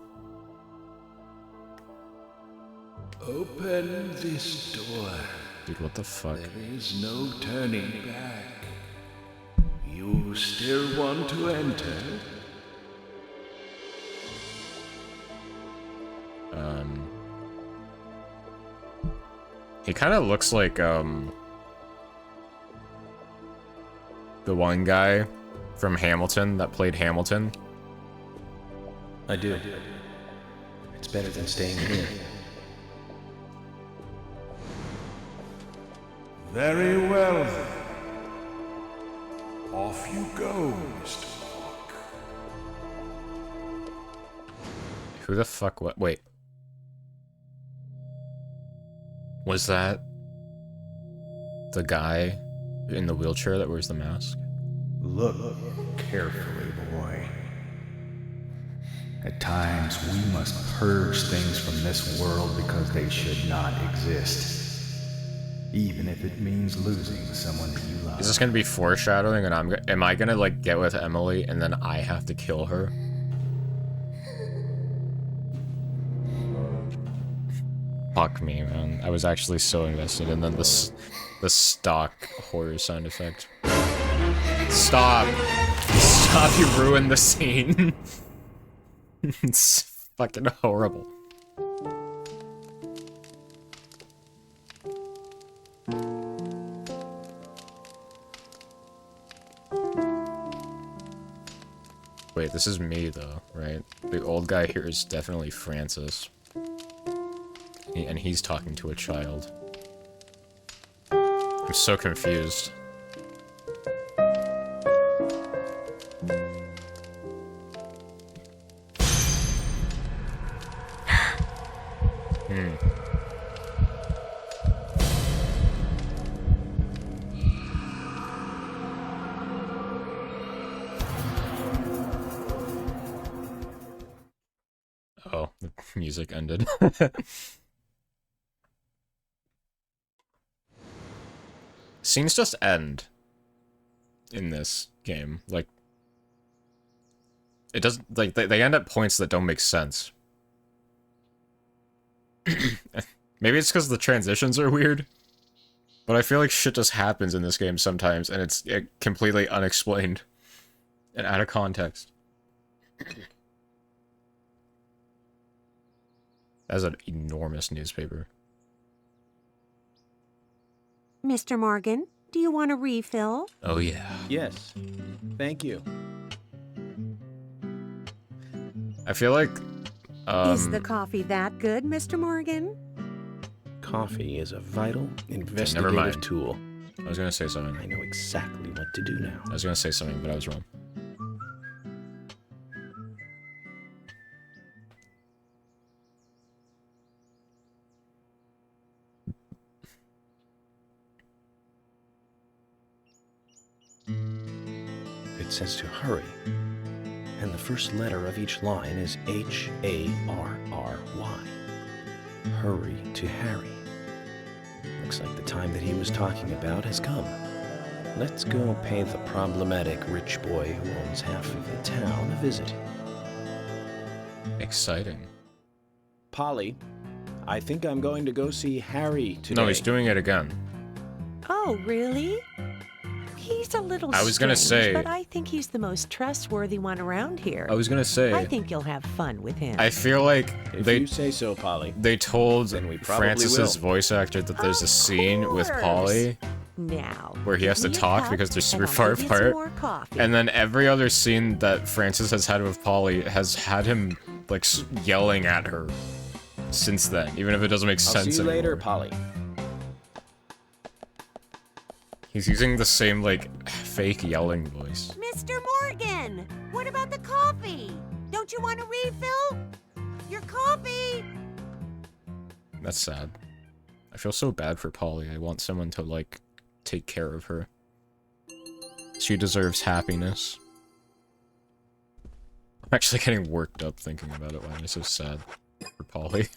Open this door. Dude, what the fuck? There is no turning back. You still want to enter? He kind of looks like, the one guy from Hamilton that played Hamilton. I do. It's better than staying here. Very well then. Off you go, Mr. Locke. Who the fuck, what? Wait. Was that the guy in the wheelchair that wears the mask? Look carefully, boy. At times, we must purge things from this world because they should not exist. Even if it means losing someone that you love. Is this gonna be foreshadowing and am I gonna like get with Emily and then I have to kill her? Fuck me, man. I was actually so invested and then the stock horror sound effect. Stop! Stop, you ruined the scene. It's fucking horrible. Wait, this is me though, right? The old guy here is definitely Francis. And he's talking to a child. I'm so confused. Oh, the music ended. Scenes just end in this game. Like, it doesn't, like, they end at points that don't make sense. Maybe it's because the transitions are weird, but I feel like shit just happens in this game sometimes, and it's completely unexplained and out of context. That's an enormous newspaper. Mr. Morgan, do you want a refill? Oh yeah. Yes. Thank you. I feel like, Is the coffee that good, Mr. Morgan? Coffee is a vital never investigative mind. tool. I was gonna say something. I know exactly what to do now. I was gonna say something, but I was wrong. It says to hurry, and the first letter of each line is H-A-R-R-Y. Hurry to Harry. Looks like the time that he was talking about has come. Let's go pay the problematic rich boy who owns half of the town a visit. Exciting. Polly, I think I'm going to go see Harry today. No, he's doing it again. Oh, really? He's a little I was gonna strange, say- but I think he's the most trustworthy one around here. I was gonna say, I think you'll have fun with him. I feel like If you say so, Polly. they told Then we probably Francis's will. voice actor that there's a Of scene with course. Polly Now, where he has to give me a talk cup, because they're super and I'll far give you some apart. more coffee. And then every other scene that Francis has had with Polly has had him like yelling at her since then, even if it doesn't make I'll sense see you later, anymore. Polly. He's using the same like fake yelling voice. Mr. Morgan, what about the coffee? Don't you want a refill? Your coffee! That's sad. I feel so bad for Polly. I want someone to like take care of her. She deserves happiness. I'm actually getting worked up thinking about it. Why am I so sad for Polly?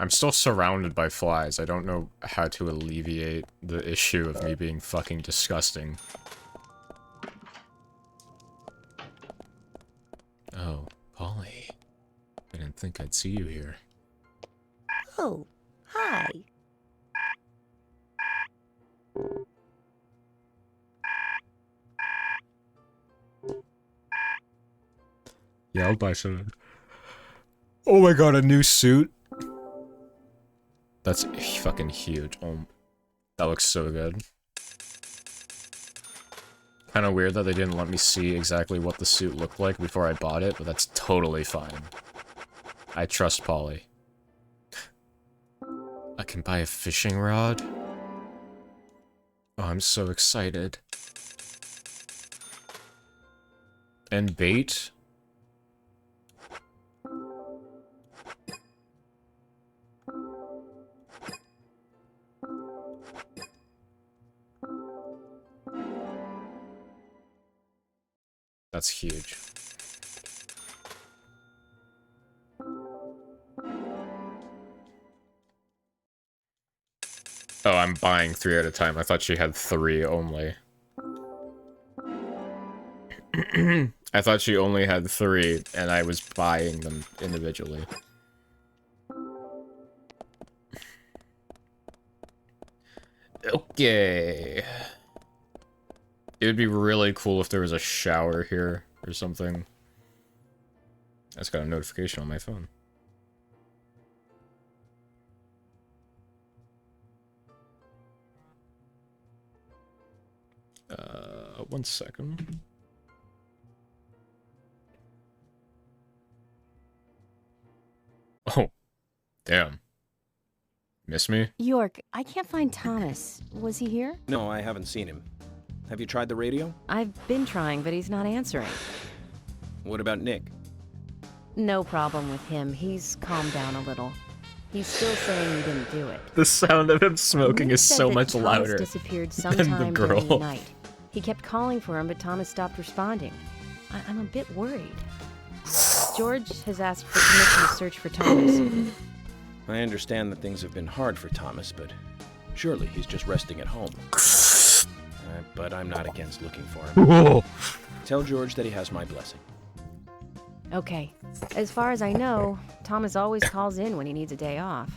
I'm still surrounded by flies. I don't know how to alleviate the issue of me being fucking disgusting. Oh, Polly. I didn't think I'd see you here. Oh, hi. Yeah, I'll buy some. Oh my god, a new suit? That's fucking huge. Oh, that looks so good. Kind of weird that they didn't let me see exactly what the suit looked like before I bought it, but that's totally fine. I trust Polly. I can buy a fishing rod? Oh, I'm so excited. And bait? That's huge. Oh, I'm buying 3 at a time. I thought she had 3 only. I thought she only had 3, and I was buying them individually. Okay. It would be really cool if there was a shower here or something. I just got a notification on my phone. One second. Oh, damn. Miss me? York, I can't find Thomas. Was he here? No, I haven't seen him. Have you tried the radio? I've been trying, but he's not answering. What about Nick? No problem with him. He's calmed down a little. He's still saying he didn't do it. The sound of him smoking Nick is said so that much Thomas louder disappeared than the sometime during the girl. night. He kept calling for him, but Thomas stopped responding. I'm a bit worried. George has asked for permission to search for Thomas. I understand that things have been hard for Thomas, but surely he's just resting at home. But I'm not against looking for him. Tell George that he has my blessing. Okay. As far as I know, Thomas always calls in when he needs a day off.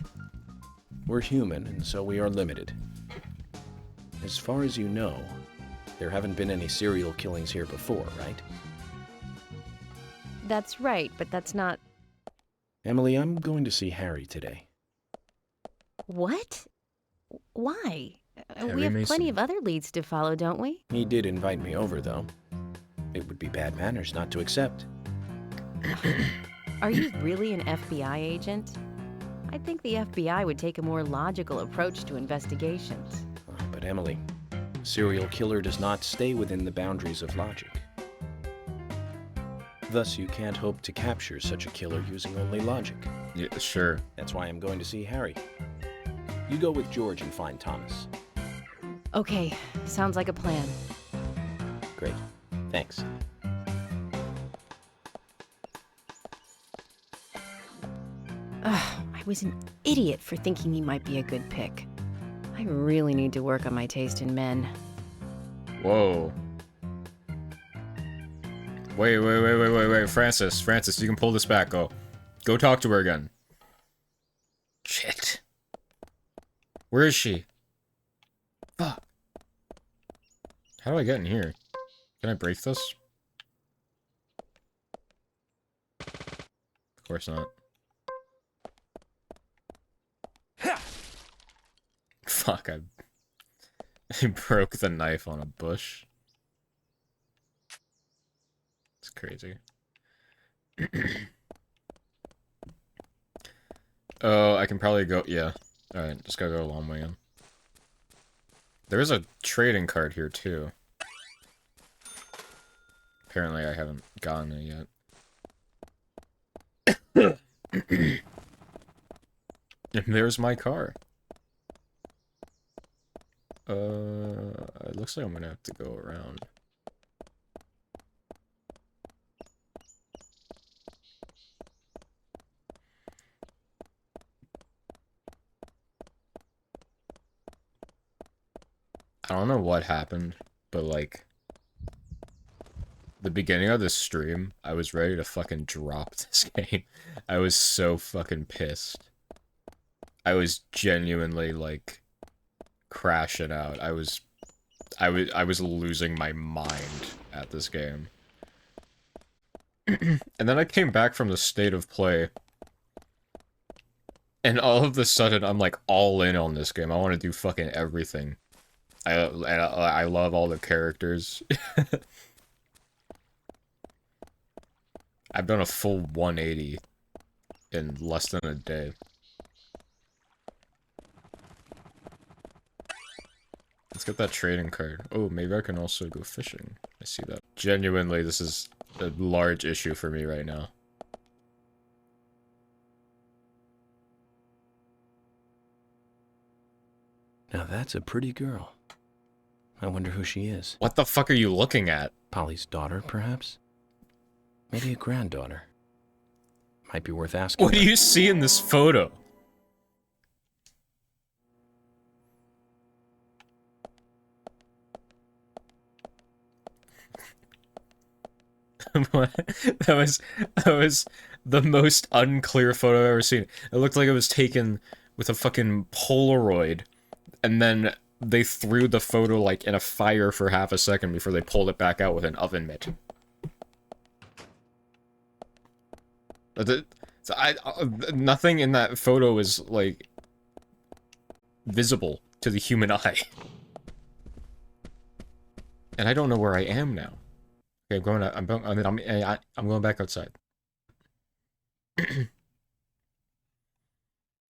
We're human, and so we are limited. As far as you know, there haven't been any serial killings here before, right? That's right, but that's not... Emily, I'm going to see Harry today. What? Why? Harry We have Mason. plenty of other leads to follow, don't we? He did invite me over, though. It would be bad manners not to accept. Are you really an FBI agent? I think the FBI would take a more logical approach to investigations. But Emily, a serial killer does not stay within the boundaries of logic. Thus, you can't hope to capture such a killer using only logic. Yeah, sure. That's why I'm going to see Harry. You go with George and find Thomas. Okay, sounds like a plan. Great. Thanks. I was an idiot for thinking he might be a good pick. I really need to work on my taste in men. Whoa. Wait, Francis, you can pull this back. Go talk to her again. Shit. Where is she? Fuck. How do I get in here? Can I break this? Of course not. Fuck, I broke the knife on a bush. It's crazy. Oh, I can probably go, yeah. Alright, just gotta go a long way in. There's a trading card here, too. Apparently I haven't gotten it yet. And there's my car. It looks like I'm gonna have to go around. I don't know what happened, but like, the beginning of this stream, I was ready to fucking drop this game. I was so fucking pissed. I was genuinely like crashing out. I was losing my mind at this game. And then I came back from the state of play, and all of a sudden I'm like all in on this game. I want to do fucking everything. I love all the characters. I've done a full 180 in less than a day. Let's get that trading card. Oh, maybe I can also go fishing. I see that. Genuinely, this is a large issue for me right now. Now that's a pretty girl. I wonder who she is. What the fuck are you looking at? Polly's daughter, perhaps? Maybe a granddaughter. Might be worth asking. What do you see in this photo? What? That was the most unclear photo I've ever seen. It looked like it was taken with a fucking Polaroid, and then they threw the photo like in a fire for half a second before they pulled it back out with an oven mitt. Nothing in that photo is like visible to the human eye, and I don't know where I am now. Okay, I'm going back outside. It's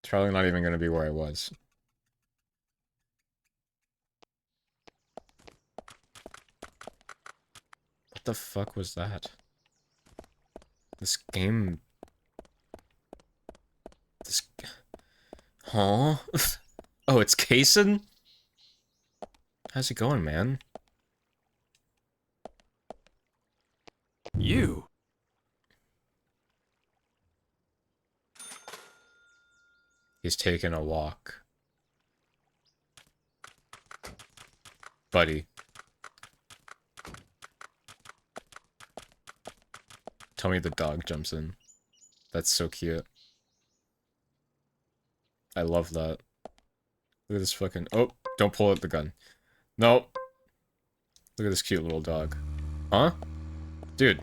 probably not even going to be where I was. What the fuck was that? This game... Huh? Oh, it's Kaysen? How's it going, man? You? He's taking a walk. Buddy. Tell me the dog jumps in. That's so cute. I love that. Look at this fucking... Oh, don't pull out the gun. Nope. Look at this cute little dog. Huh? Dude.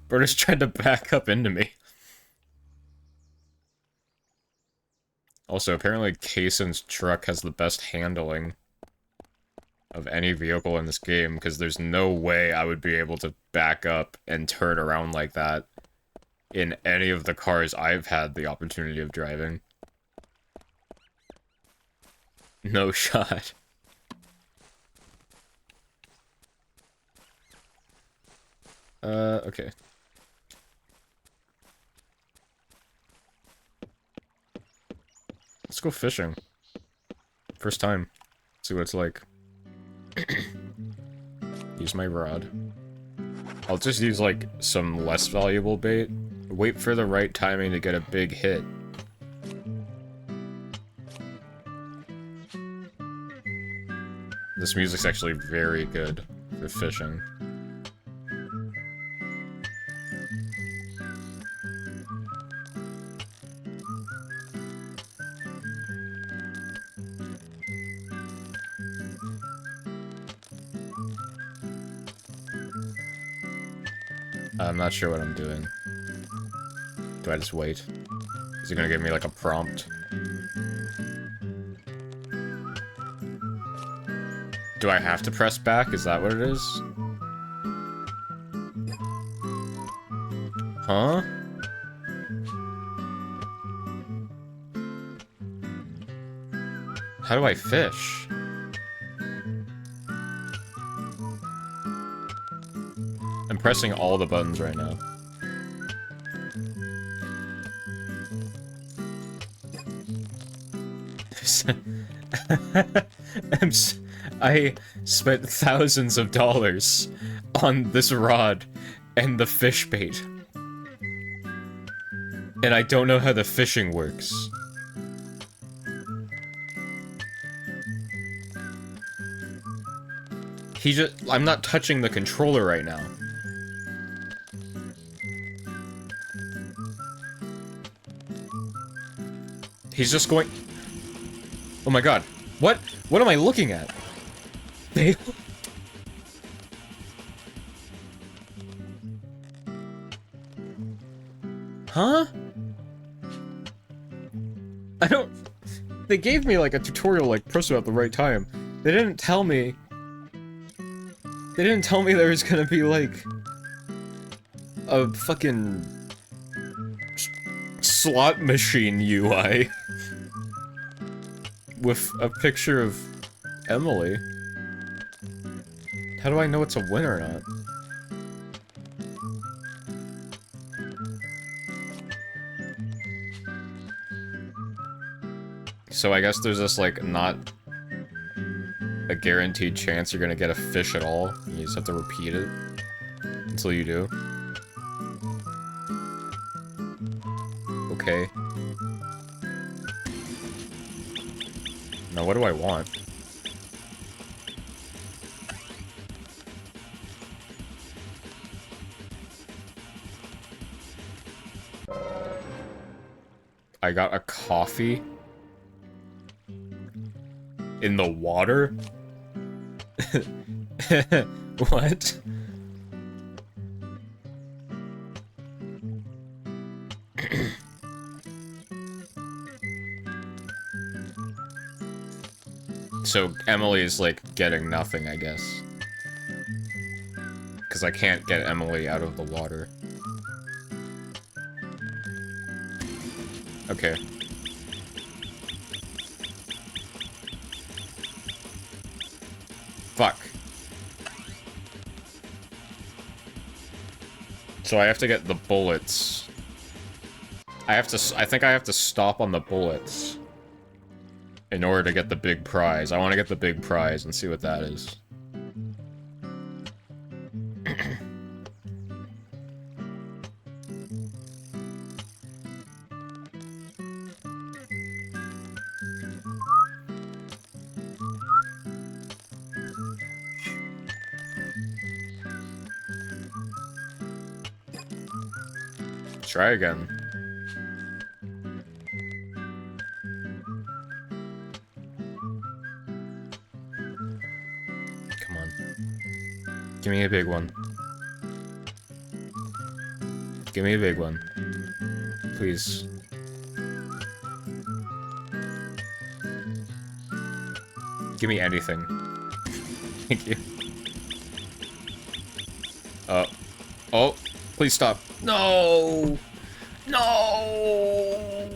Birdish tried to back up into me. Also, apparently Kaysen's truck has the best handling of any vehicle in this game, because there's no way I would be able to back up and turn around like that in any of the cars I've had the opportunity of driving. No shot. Okay. Let's go fishing. First time. See what it's like. Use my rod. I'll just use, like, some less valuable bait. Wait for the right timing to get a big hit. This music's actually very good for fishing. I'm not sure what I'm doing. Do I just wait? Is it gonna give me like a prompt? Do I have to press back? Is that what it is? Huh? How do I fish? I'm pressing all the buttons right now. I spent thousands of dollars on this rod and the fish bait. And I don't know how the fishing works. I'm not touching the controller right now. He's just going... Oh my god. What? What am I looking at? Huh? I don't... They gave me like a tutorial like press it at the right time. They didn't tell me... They didn't tell me there was gonna be like... a fucking... slot machine UI. With a picture of Emily. How do I know it's a win or not? So I guess there's this, like, not a guaranteed chance you're gonna get a fish at all. You just have to repeat it until you do. Okay. Now what do I want? I got a coffee in the water? What? So Emily's like getting nothing, I guess. Because I can't get Emily out of the water. Okay. Fuck. So I have to get the bullets. I think I have to stop on the bullets in order to get the big prize. I want to get the big prize and see what that is. Try again. Come on. Give me a big one. Give me a big one. Please. Give me anything. Thank you. Oh, please stop. No! No!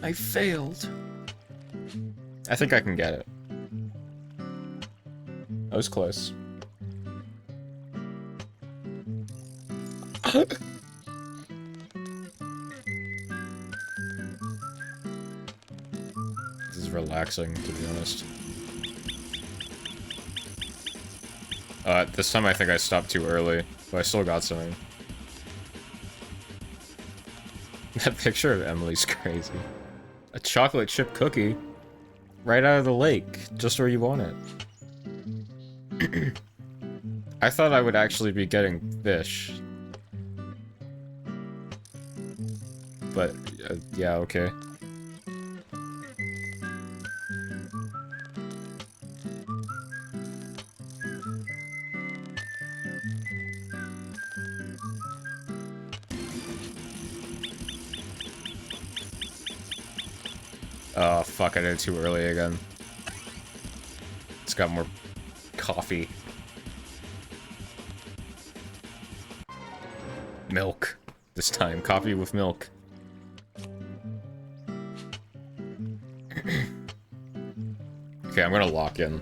I failed. I think I can get it. That was close. This is relaxing, to be honest. This time I think I stopped too early, but I still got something. That picture of Emily's crazy. A chocolate chip cookie? Right out of the lake, just where you want it. I thought I would actually be getting fish. But, yeah, okay. Oh, fuck, I did it too early again. It's got more coffee. Milk. This time, coffee with milk. Okay, I'm gonna lock in.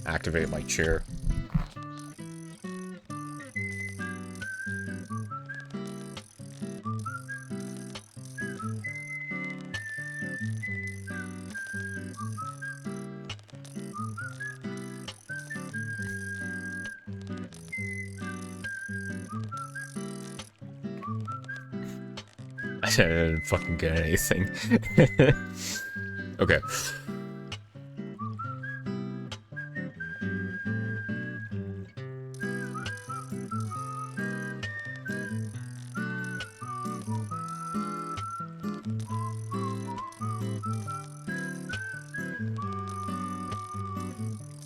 Activate my chair. I didn't fucking get anything. Okay.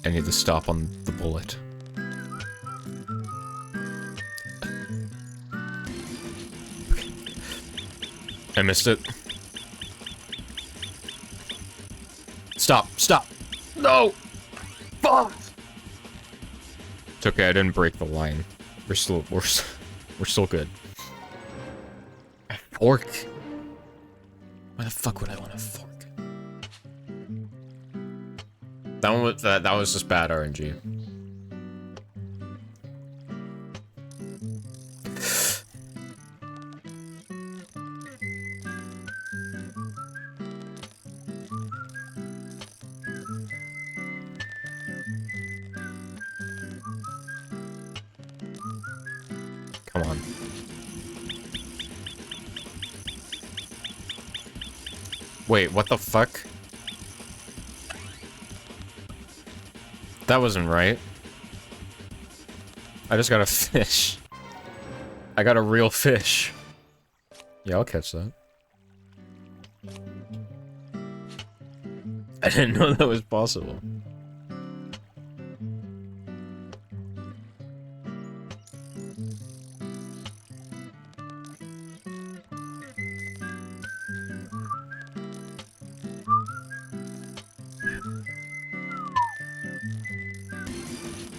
I need to stop on the bullet. I missed it. Stop! Stop! No! Fuck! It's okay, I didn't break the line. We're still good. A fork? Why the fuck would I want a fork? That was just bad RNG. Come on. Wait, what the fuck? That wasn't right. I just got a fish. I got a real fish. Yeah, I'll catch that. I didn't know that was possible.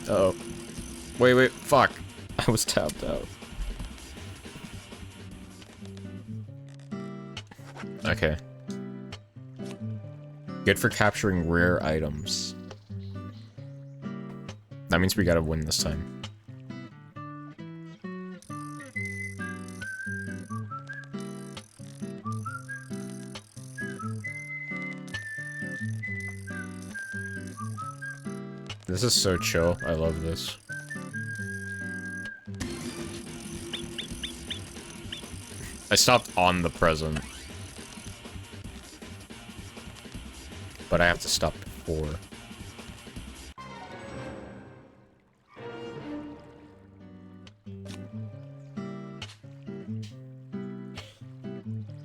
Uh-oh. Wait, fuck. I was tapped out. Okay. Good for capturing rare items. That means we gotta win this time. This is so chill. I love this. I stopped on the present. But I have to stop before.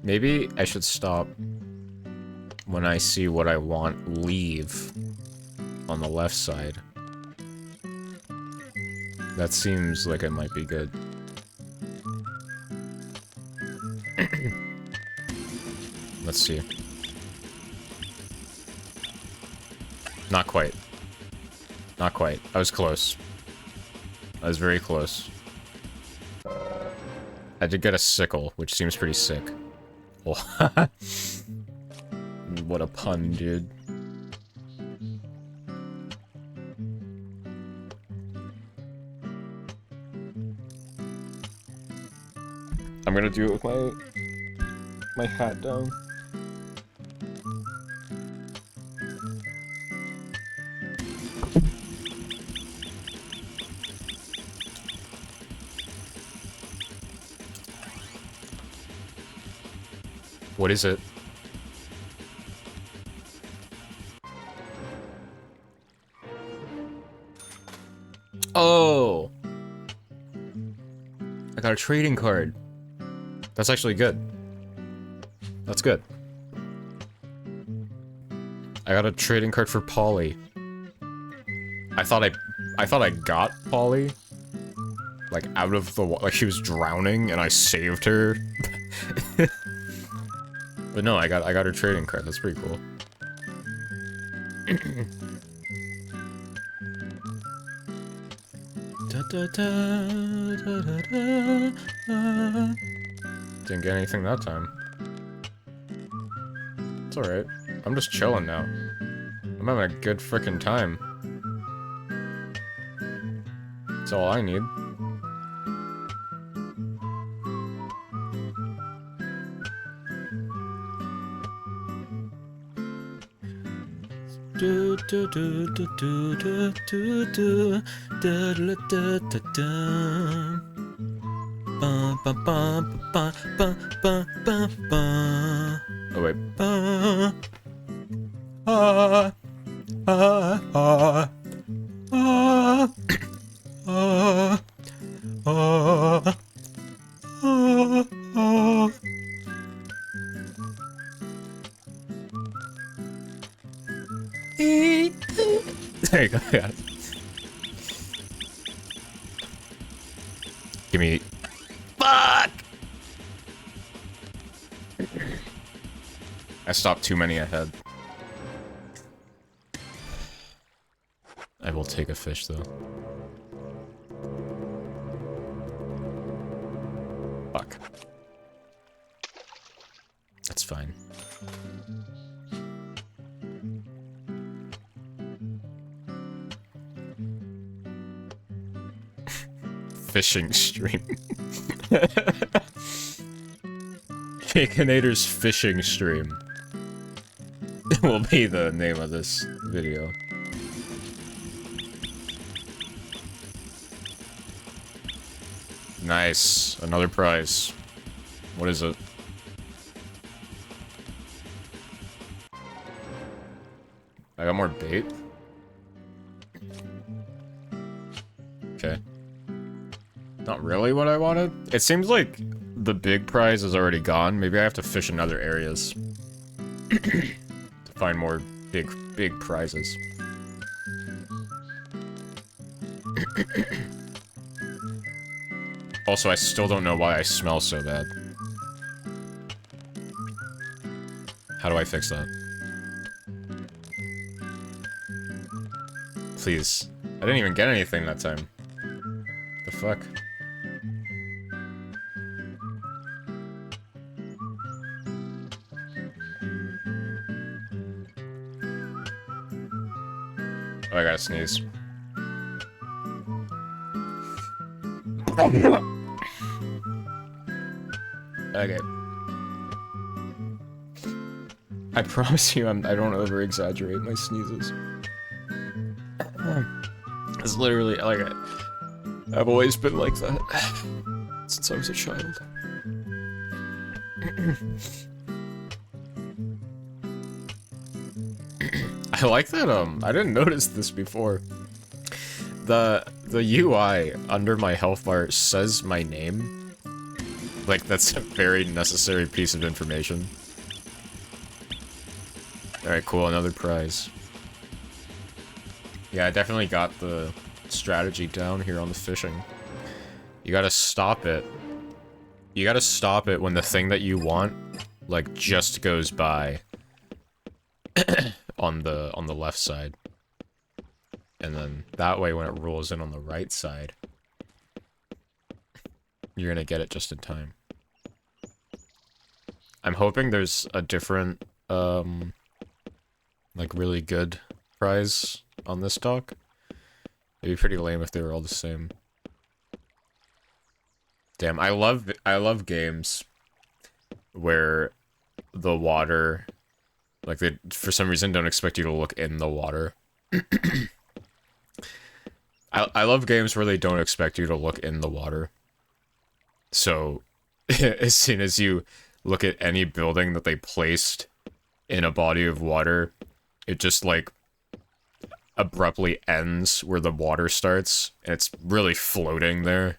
Maybe I should stop when I see what I want leave on the left side. That seems like it might be good. Let's see. Not quite. Not quite. I was close. I was very close. I did get a sickle, which seems pretty sick. Oh. What a pun, dude. I'm gonna do it with my hat down. What is it? Oh! I got a trading card. That's actually good. That's good. I got a trading card for Polly. I thought I got Polly. Like, out of the like she was drowning and I saved her. But no, I got her trading card. That's pretty cool. Didn't get anything that time. It's alright. I'm just chilling now. I'm having a good frickin' time. That's all I need. Oh wait. There you go, yeah. Give me... Fuck! I stopped too many ahead. I will take a fish, though. Fuck. That's fine. Fishing stream. Jaconater's fishing stream will be the name of this video. Nice. Another prize. What is it? I got more bait? Okay. Not really what I wanted. It seems like the big prize is already gone. Maybe I have to fish in other areas to find more big prizes. Also, I still don't know why I smell so bad. How do I fix that? Please. I didn't even get anything that time. The fuck? Oh, I gotta sneeze. Okay. I promise you, I don't over-exaggerate my sneezes. It's literally, like, I've always been like that. Since I was a child. I like that, I didn't notice this before. The UI under my health bar says my name. Like, that's a very necessary piece of information. Alright, cool, another prize. Yeah, I definitely got the strategy down here on the fishing. You gotta stop it. You gotta stop it when the thing that you want, like, just goes by on the left side. And then that way when it rolls in on the right side, you're gonna get it just in time. I'm hoping there's a different, like, really good prize on this dock. It'd be pretty lame if they were all the same. Damn, I love games where the water, like, they, for some reason, don't expect you to look in the water. I love games where they don't expect you to look in the water. So, as soon as you look at any building that they placed in a body of water, it just, like, abruptly ends where the water starts, and it's really floating there.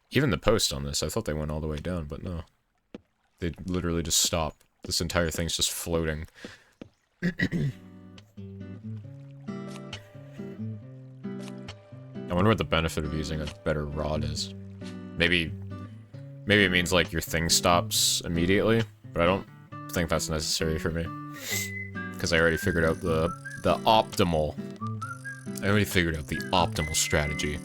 Even the post on this, I thought they went all the way down, but no. They literally just stop. This entire thing's just floating. I wonder what the benefit of using a better rod is. Maybe it means, like, your thing stops immediately, but I don't think that's necessary for me. Because I already figured out the optimal... I already figured out the optimal strategy.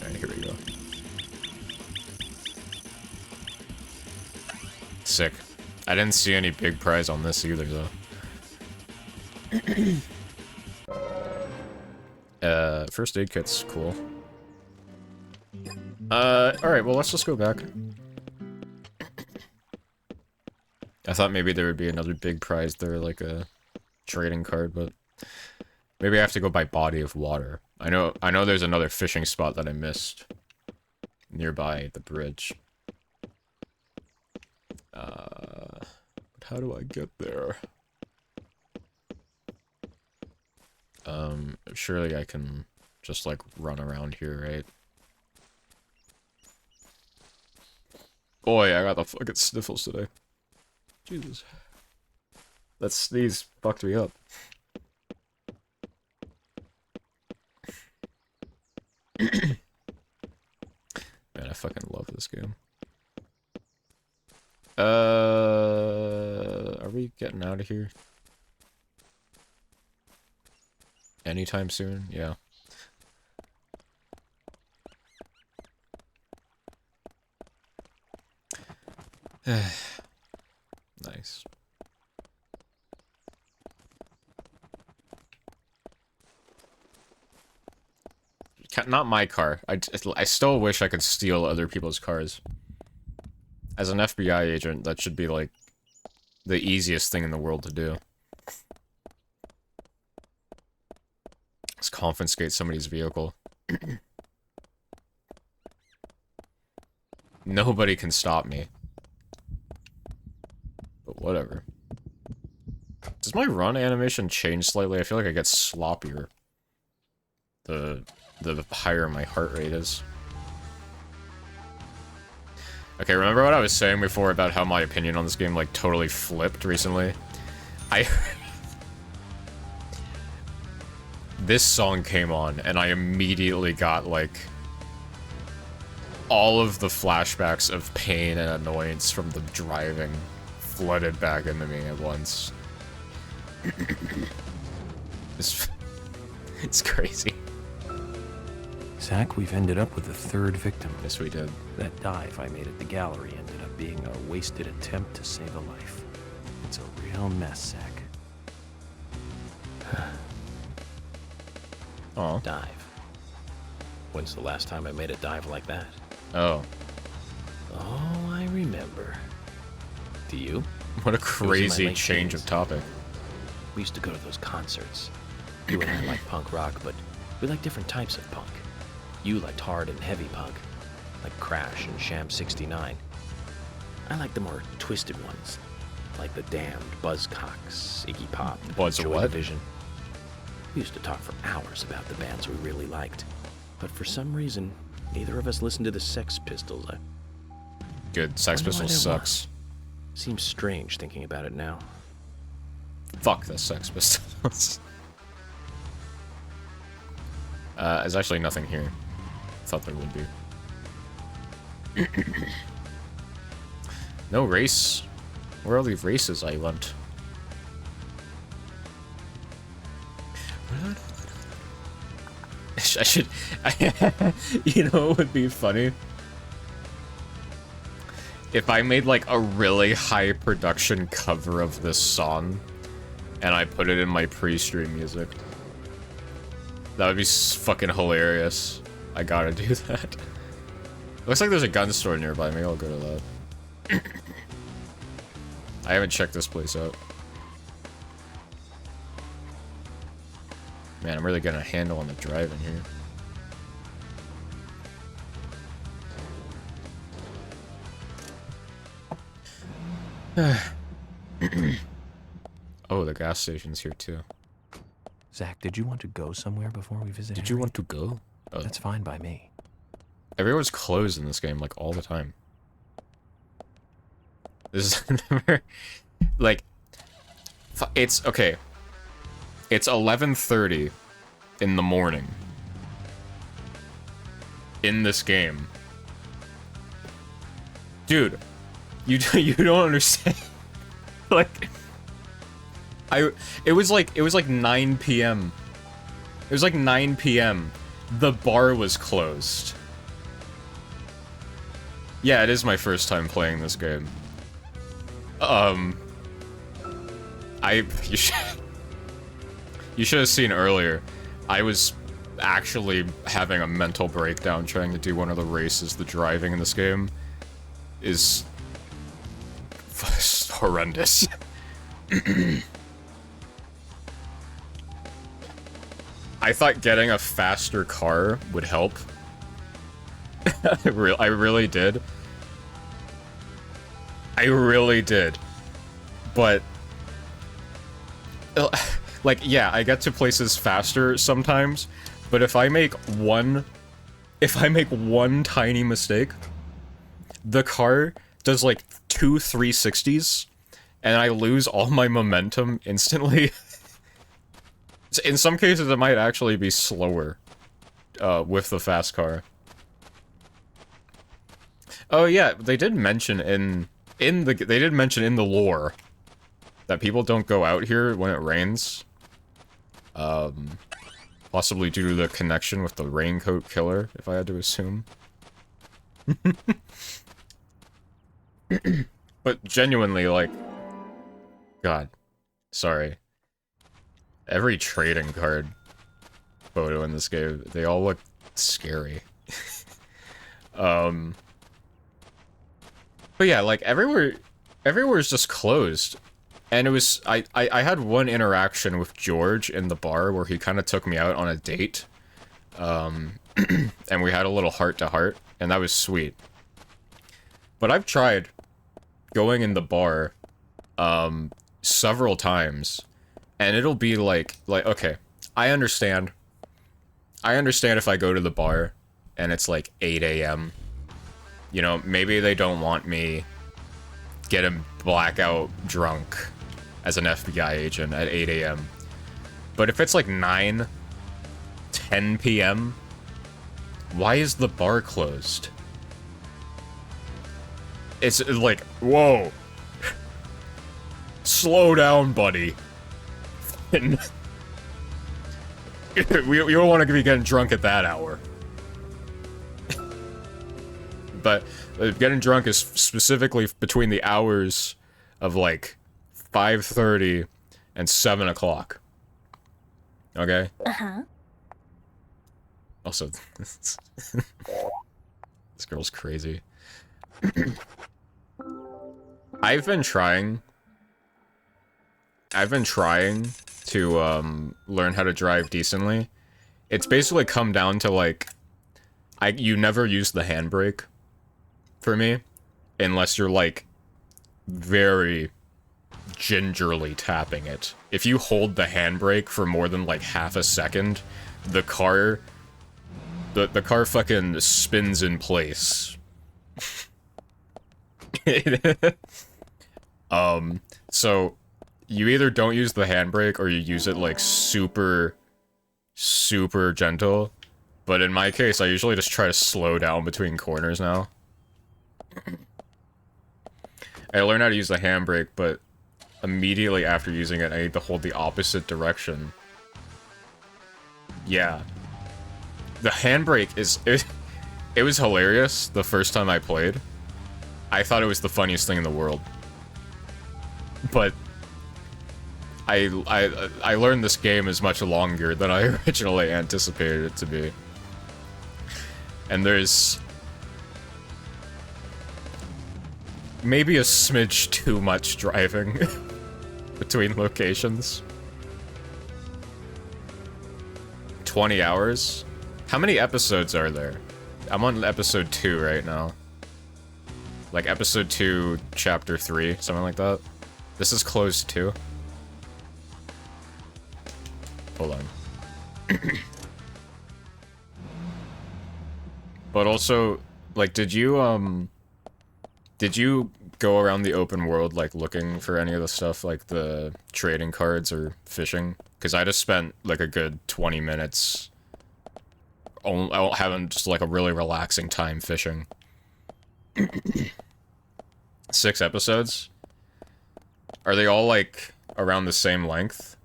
Alright, here we go. Sick. I didn't see any big prize on this either, though. First aid kit's cool. Alright, well, let's just go back. I thought maybe there would be another big prize there, like a trading card, but maybe I have to go by body of water. I know there's another fishing spot that I missed nearby the bridge. But how do I get there? Surely I can just, like, run around here, right? Boy, I got the fucking sniffles today. Jesus. That sneeze fucked me up. Man, I fucking love this game. Are we getting out of here? Anytime soon? Yeah. Nice. Not my car. I still wish I could steal other people's cars. As an FBI agent, that should be, like, the easiest thing in the world to do. confiscate somebody's vehicle. Nobody can stop me. But whatever. Does my run animation change slightly? I feel like I get sloppier. The higher my heart rate is. Okay, remember what I was saying before about how my opinion on this game, like, totally flipped recently? This song came on, and I immediately got, like, all of the flashbacks of pain and annoyance from the driving flooded back into me at once. It's crazy. Zach, we've ended up with a third victim. Yes, we did. That dive I made at the gallery ended up being a wasted attempt to save a life. It's a real mess, Zach. Oh. Dive. When's the last time I made a dive like that? Oh. Oh, I remember. Do you? What a crazy change of topic. We used to go to those concerts. You and I like punk rock, but we like different types of punk. You liked hard and heavy punk, like Crash and Sham 69. I like the more twisted ones, like The Damned, Buzzcocks, Iggy Pop, Joy Division. We used to talk for hours about the bands we really liked, but for some reason, neither of us listened to the Sex Pistols. Good, Sex Pistols sucks. Seems strange thinking about it now. Fuck the Sex Pistols. There's actually nothing here. Thought there would be. No race. Where are all these races I want? I should... you know what would be funny? If I made, like, a really high production cover of this song, and I put it in my pre-stream music. That would be fucking hilarious. I gotta do that. Looks like there's a gun store nearby. Maybe I'll go to that. I haven't checked this place out. Man, I'm really getting a handle on the driving here. Oh, the gas station's here too. Zach, did you want to go somewhere before we visit? Did you want to go? Oh. That's fine by me. Everyone's closed in this game, like, all the time. This is never... Like... It's... Okay. It's 11:30 in the morning. In this game. Dude. You don't understand. Like... It was like 9 p.m. It was like 9 p.m. The bar was closed. Yeah, it is my first time playing this game. You should have seen earlier. I was actually having a mental breakdown trying to do one of the races. The driving in this game is horrendous. I thought getting a faster car would help. I really did. I really did. But... Like, yeah, I get to places faster sometimes, but if I make one tiny mistake, the car does like 2 360s, and I lose all my momentum instantly. In some cases, it might actually be slower with the fast car. Oh yeah, they did mention in the lore that people don't go out here when it rains. Possibly due to the connection with the raincoat killer, if I had to assume. But genuinely, like... God. Sorry. Every trading card photo in this game, they all look scary. But yeah, like, everywhere is just closed. And it was, I had one interaction with George in the bar where he kind of took me out on a date. And we had a little heart-to-heart, and that was sweet. But I've tried going in the bar, several times, and it'll be like, okay, I understand. I understand if I go to the bar, and it's like 8 a.m. You know, maybe they don't want me getting blackout drunk as an FBI agent at 8 a.m. But if it's like 9, 10 p.m., why is the bar closed? It's like, whoa. Slow down, buddy. we don't want to be getting drunk at that hour. But getting drunk is specifically between the hours of like 5:30 and 7 o'clock. Okay? Uh-huh. Also, this girl's crazy. I've been trying to learn how to drive decently. It's basically come down to like, you never use the handbrake for me, unless you're like very gingerly tapping it. If you hold the handbrake for more than like half a second, the car fucking spins in place. So you either don't use the handbrake or you use it like super gentle. But in my case, I usually just try to slow down between corners now. I learned how to use the handbrake, but immediately after using it, I need to hold the opposite direction. Yeah. The handbrake is... It was hilarious the first time I played. I thought it was the funniest thing in the world. But... I learned this game is much longer than I originally anticipated it to be. And there's... maybe a smidge too much driving between locations. 20 hours? How many episodes are there? I'm on episode 2 right now. Like episode 2, chapter 3, something like that. This is closed too. Hold on. But also, like, did you go around the open world, like, looking for any of the stuff, like the trading cards or fishing? Because I just spent, like, a good 20 minutes having just, like, a really relaxing time fishing. 6 episodes? Are they all, like, around the same length?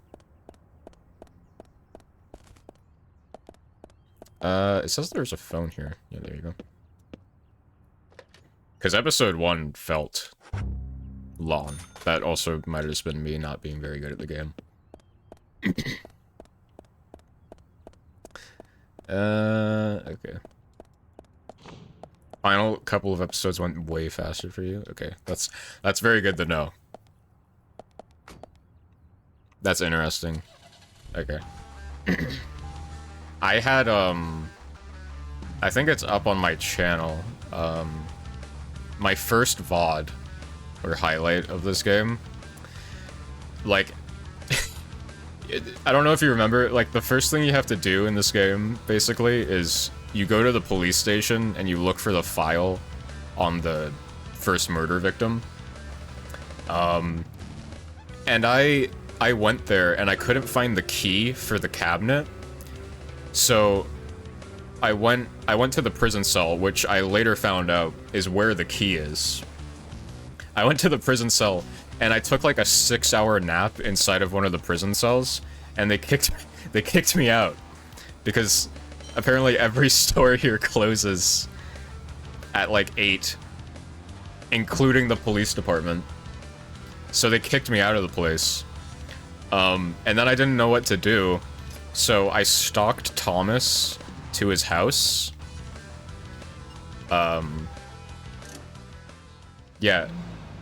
It says there's a phone here. Yeah, there you go. Because episode 1 felt long. That also might have just been me not being very good at the game. Okay. Final couple of episodes went way faster for you? Okay, that's very good to know. That's interesting. Okay. I had, I think it's up on my channel, my first VOD, or highlight of this game. Like, I don't know if you remember, like, the first thing you have to do in this game, basically, is you go to the police station and you look for the file on the first murder victim. And I went there and I couldn't find the key for the cabinet. So I went to the prison cell, which I later found out is where the key is. I went to the prison cell and I took like a 6-hour nap inside of one of the prison cells, and they kicked me out because apparently every store here closes at like 8, including the police department. So they kicked me out of the place. And then I didn't know what to do. So I stalked Thomas to his house. Yeah.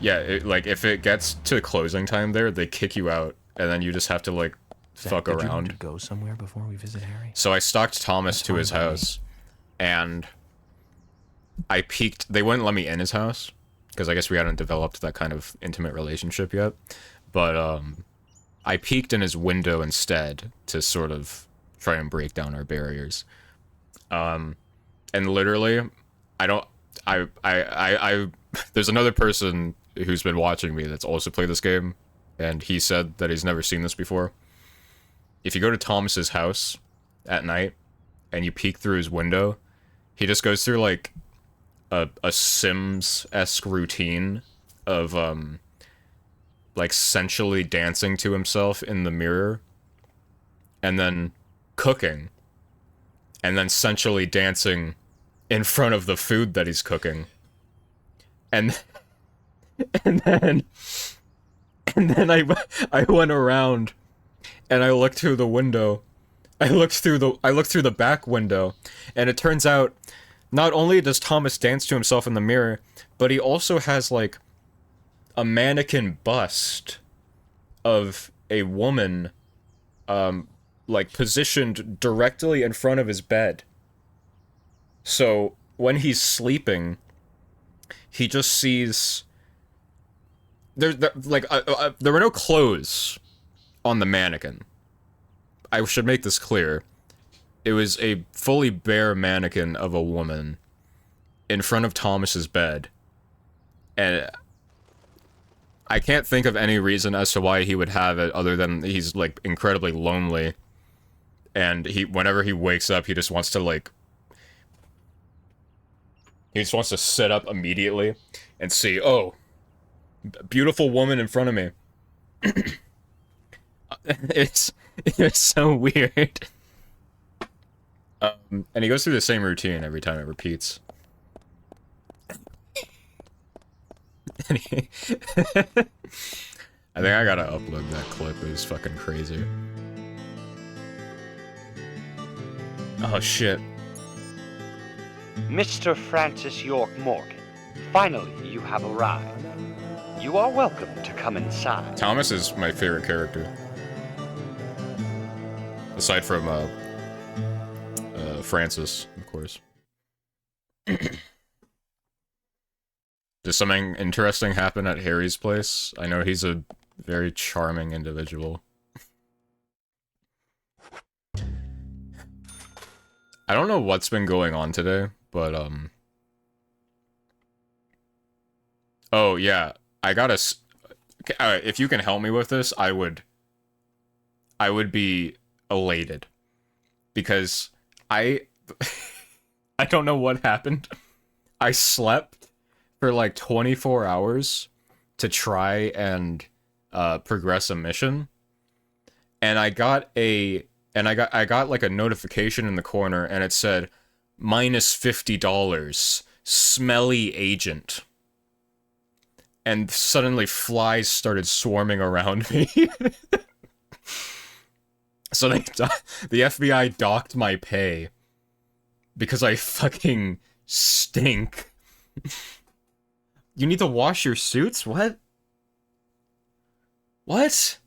Yeah, like, if it gets to closing time there, they kick you out, and then you just have to, like, fuck Did you want around. to go somewhere before we visit Harry? So I stalked Thomas to his house, and I peeked. They wouldn't let me in his house, because I guess we hadn't developed that kind of intimate relationship yet. But, I peeked in his window instead to sort of try and break down our barriers. And literally, there's another person who's been watching me that's also played this game, and he said that he's never seen this before. If you go to Thomas's house at night and you peek through his window, he just goes through like a Sims-esque routine of like sensually dancing to himself in the mirror, and then cooking, and then sensually dancing in front of the food that he's cooking. And then I went around and I looked through the window. I looked through the back window, and it turns out not only does Thomas dance to himself in the mirror, but he also has like a mannequin bust of a woman like positioned directly in front of his bed. So when he's sleeping, he just sees there were no clothes on the mannequin. I should make this clear. It was a fully bare mannequin of a woman in front of Thomas's bed. And I can't think of any reason as to why he would have it other than he's like incredibly lonely. And whenever he wakes up, he just wants to sit up immediately and see, oh, beautiful woman in front of me. It's so weird. And he goes through the same routine every time it repeats. I think I gotta upload that clip. It was fucking crazy. Oh shit. Mr. Francis York Morgan, finally you have arrived. You are welcome to come inside. Thomas is my favorite character. Aside from, Francis, of course. Did something interesting happen at Harry's place? I know he's a very charming individual. I don't know what's been going on today, but, oh, yeah. I gotta... if you can help me with this, I would be elated. Because I don't know what happened. I slept for like 24 hours to try and progress a mission. And I got like a notification in the corner, and it said minus $50, smelly agent. And suddenly flies started swarming around me. So the FBI docked my pay because I fucking stink. You need to wash your suits? What? What?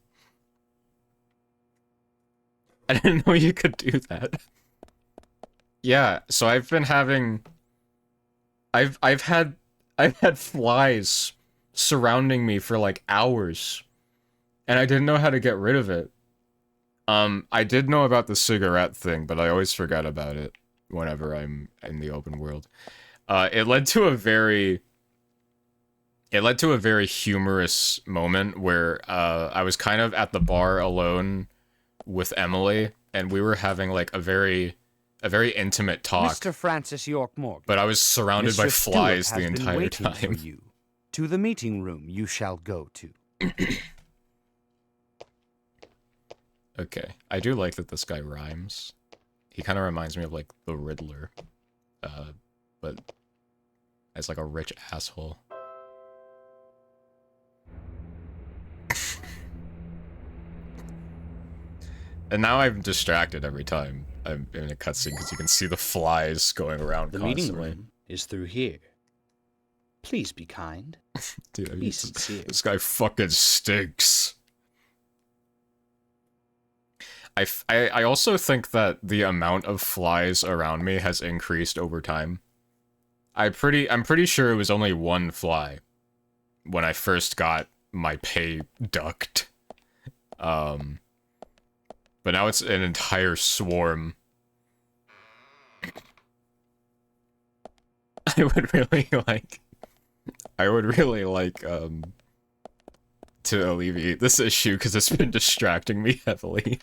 I didn't know you could do that. Yeah, so I've been having... I've had flies surrounding me for like hours, and I didn't know how to get rid of it. I did know about the cigarette thing, but I always forget about it whenever I'm in the open world. It led to a very humorous moment where I was kind of at the bar alone with Emily, and we were having like a very intimate talk. Mr. Francis York Morgan. But I was surrounded by flies the entire time. For you. To the meeting room you shall go to. Okay, I do like that this guy rhymes. He kind of reminds me of like the Riddler, but as like a rich asshole. And now I'm distracted every time I'm in a cutscene because you can see the flies going around The constantly. meeting room is through here. Please be kind. Dude, Be sincere. this guy fucking stinks. I also think that the amount of flies around me has increased over time. I'm pretty sure it was only one fly when I first got my pay ducked. But now it's an entire swarm. I would really like to alleviate this issue because it's been distracting me heavily.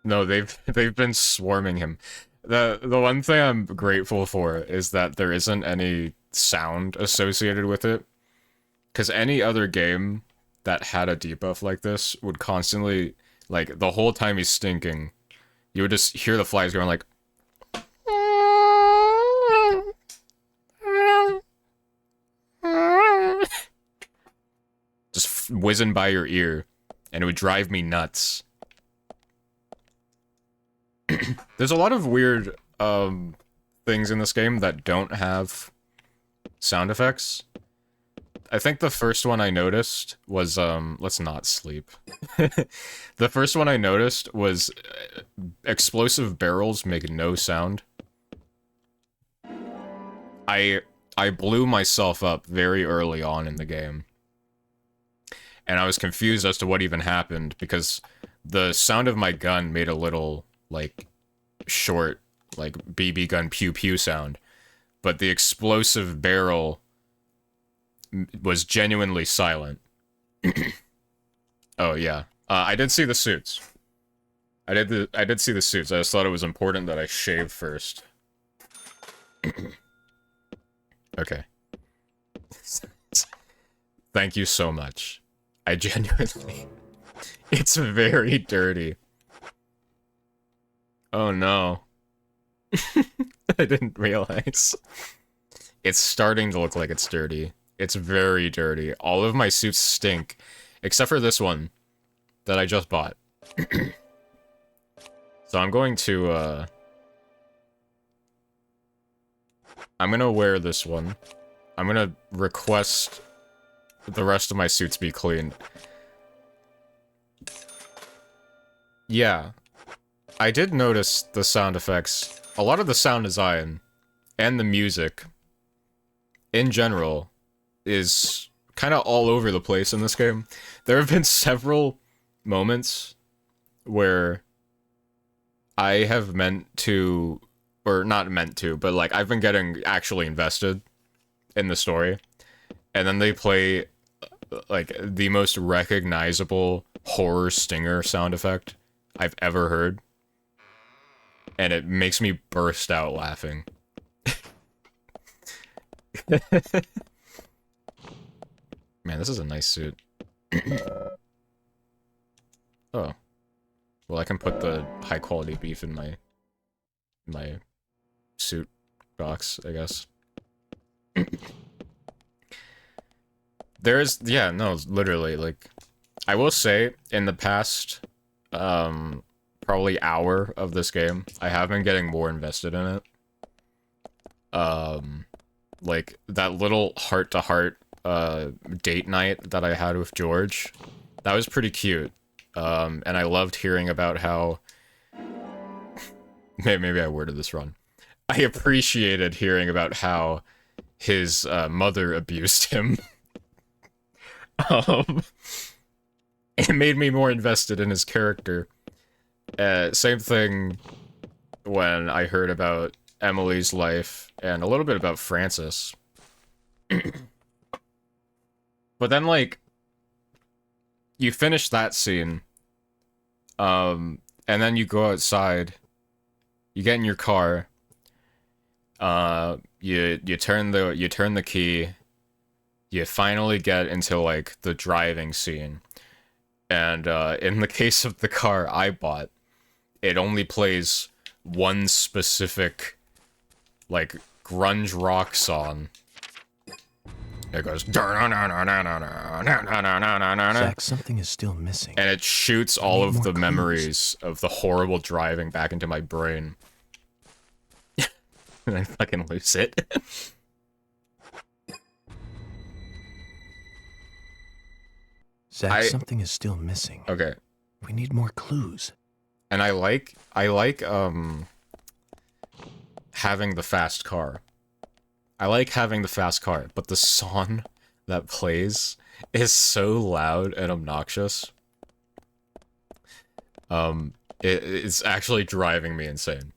No, they've been swarming him. The one thing I'm grateful for is that there isn't any sound associated with it. Because any other game that had a debuff like this would constantly, like, the whole time he's stinking, you would just hear the flies going like... just whizzing by your ear, and it would drive me nuts. There's a lot of weird things in this game that don't have sound effects. I think the first one I noticed was let's not sleep. The first one I noticed was explosive barrels make no sound. I blew myself up very early on in the game. And I was confused as to what even happened because the sound of my gun made a little like short like BB gun pew pew sound, but the explosive barrel was genuinely silent. Oh yeah, I did see the suits. I did see the suits. I just thought it was important that I shave first. Okay. Thank you so much. I genuinely... It's very dirty. Oh no. I didn't realize. It's starting to look like it's dirty. It's very dirty. All of my suits stink. Except for this one that I just bought. So I'm going to, I'm gonna wear this one. I'm gonna request the rest of my suits be cleaned. Yeah. I did notice the sound effects. A lot of the sound design and the music in general is kind of all over the place in this game. There have been several moments where I have meant to, or not meant to, but like I've been getting actually invested in the story. And then they play like the most recognizable horror stinger sound effect I've ever heard. And it makes me burst out laughing. Man, this is a nice suit. Oh. Well, I can put the high quality beef in my suit box, I guess. There's, yeah, no, literally, like, I will say, in the past, probably hour of this game, I have been getting more invested in it. Like, that little heart-to-heart, date night that I had with George, that was pretty cute. And I loved hearing about how... Maybe I worded this wrong. I appreciated hearing about how his mother abused him. It made me more invested in his character. Same thing when I heard about Emily's life and a little bit about Francis. But then, like, you finish that scene, and then you go outside, you get in your car, you turn the key, you finally get into, like, the driving scene. And, in the case of the car I bought, it only plays one specific, like, grunge rock song. It goes... Zach, something is still missing. And it shoots all of the memories of the horrible driving back into my brain. and I fucking lose it. Zach, something is still missing. Okay. We need more clues. And I like having the fast car. I like having the fast car, but the song that plays is so loud and obnoxious. It's actually driving me insane.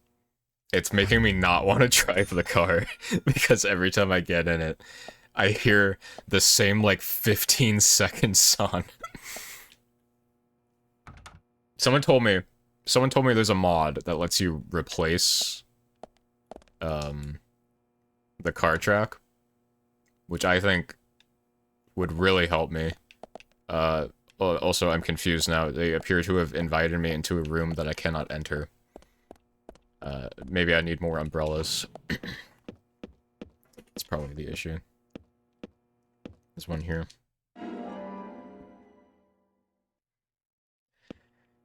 It's making me not want to drive the car because every time I get in it, I hear the same like 15-second song. Someone told me there's a mod that lets you replace the car track, which I think would really help me. Also, I'm confused now. They appear to have invited me into a room that I cannot enter. Maybe I need more umbrellas. It's probably the issue. There's one here.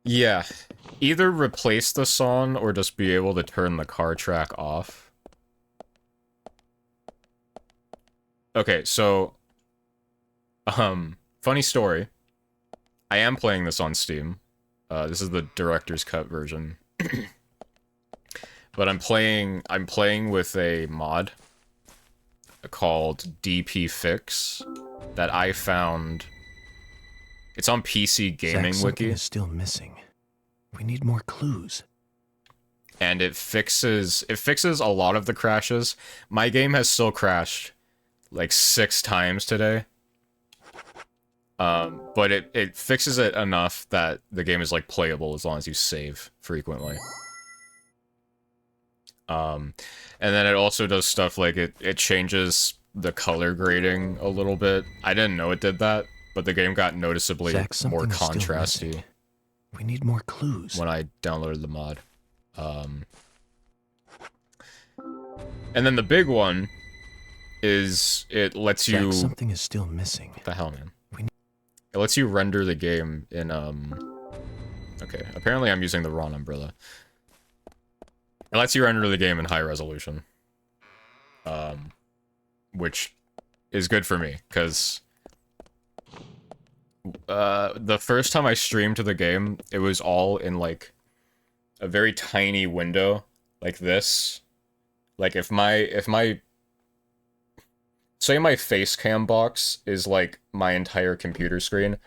Yeah. Either replace the song or just be able to turn the car track off. Okay, so... funny story. I am playing this on Steam. This is the director's cut version. But I'm playing with a mod called DP Fix that I found. It's on PC Gaming Zach, Wiki. something is still missing. We need more clues. And it fixes a lot of the crashes. My game has still crashed like 6 times today. But it fixes it enough that the game is like playable as long as you save frequently. And then it also does stuff like it changes the color grading a little bit. I didn't know it did that, but the game got noticeably Zach, more something is still contrasty missing. We need more clues. when I downloaded the mod. And then the big one is it lets you... Zach, something is still missing. What the hell, man? It lets you render the game in, Okay, apparently I'm using the wrong umbrella. It lets you render the game in high resolution. Which is good for me, because... the first time I streamed to the game, it was all in, like, a very tiny window, like this. Like, if my... Say my face cam box is, like, my entire computer screen,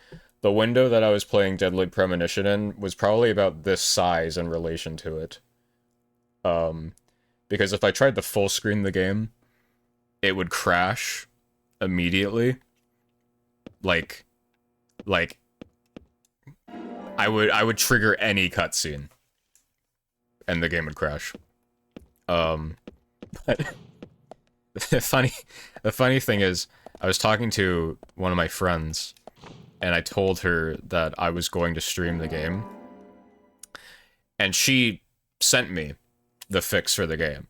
the window that I was playing Deadly Premonition in was probably about this size in relation to it. Because if I tried to full screen the game, it would crash immediately. Like, I would trigger any cutscene, and the game would crash. But the funny thing is, I was talking to one of my friends, and I told her that I was going to stream the game, and she sent me the fix for the game.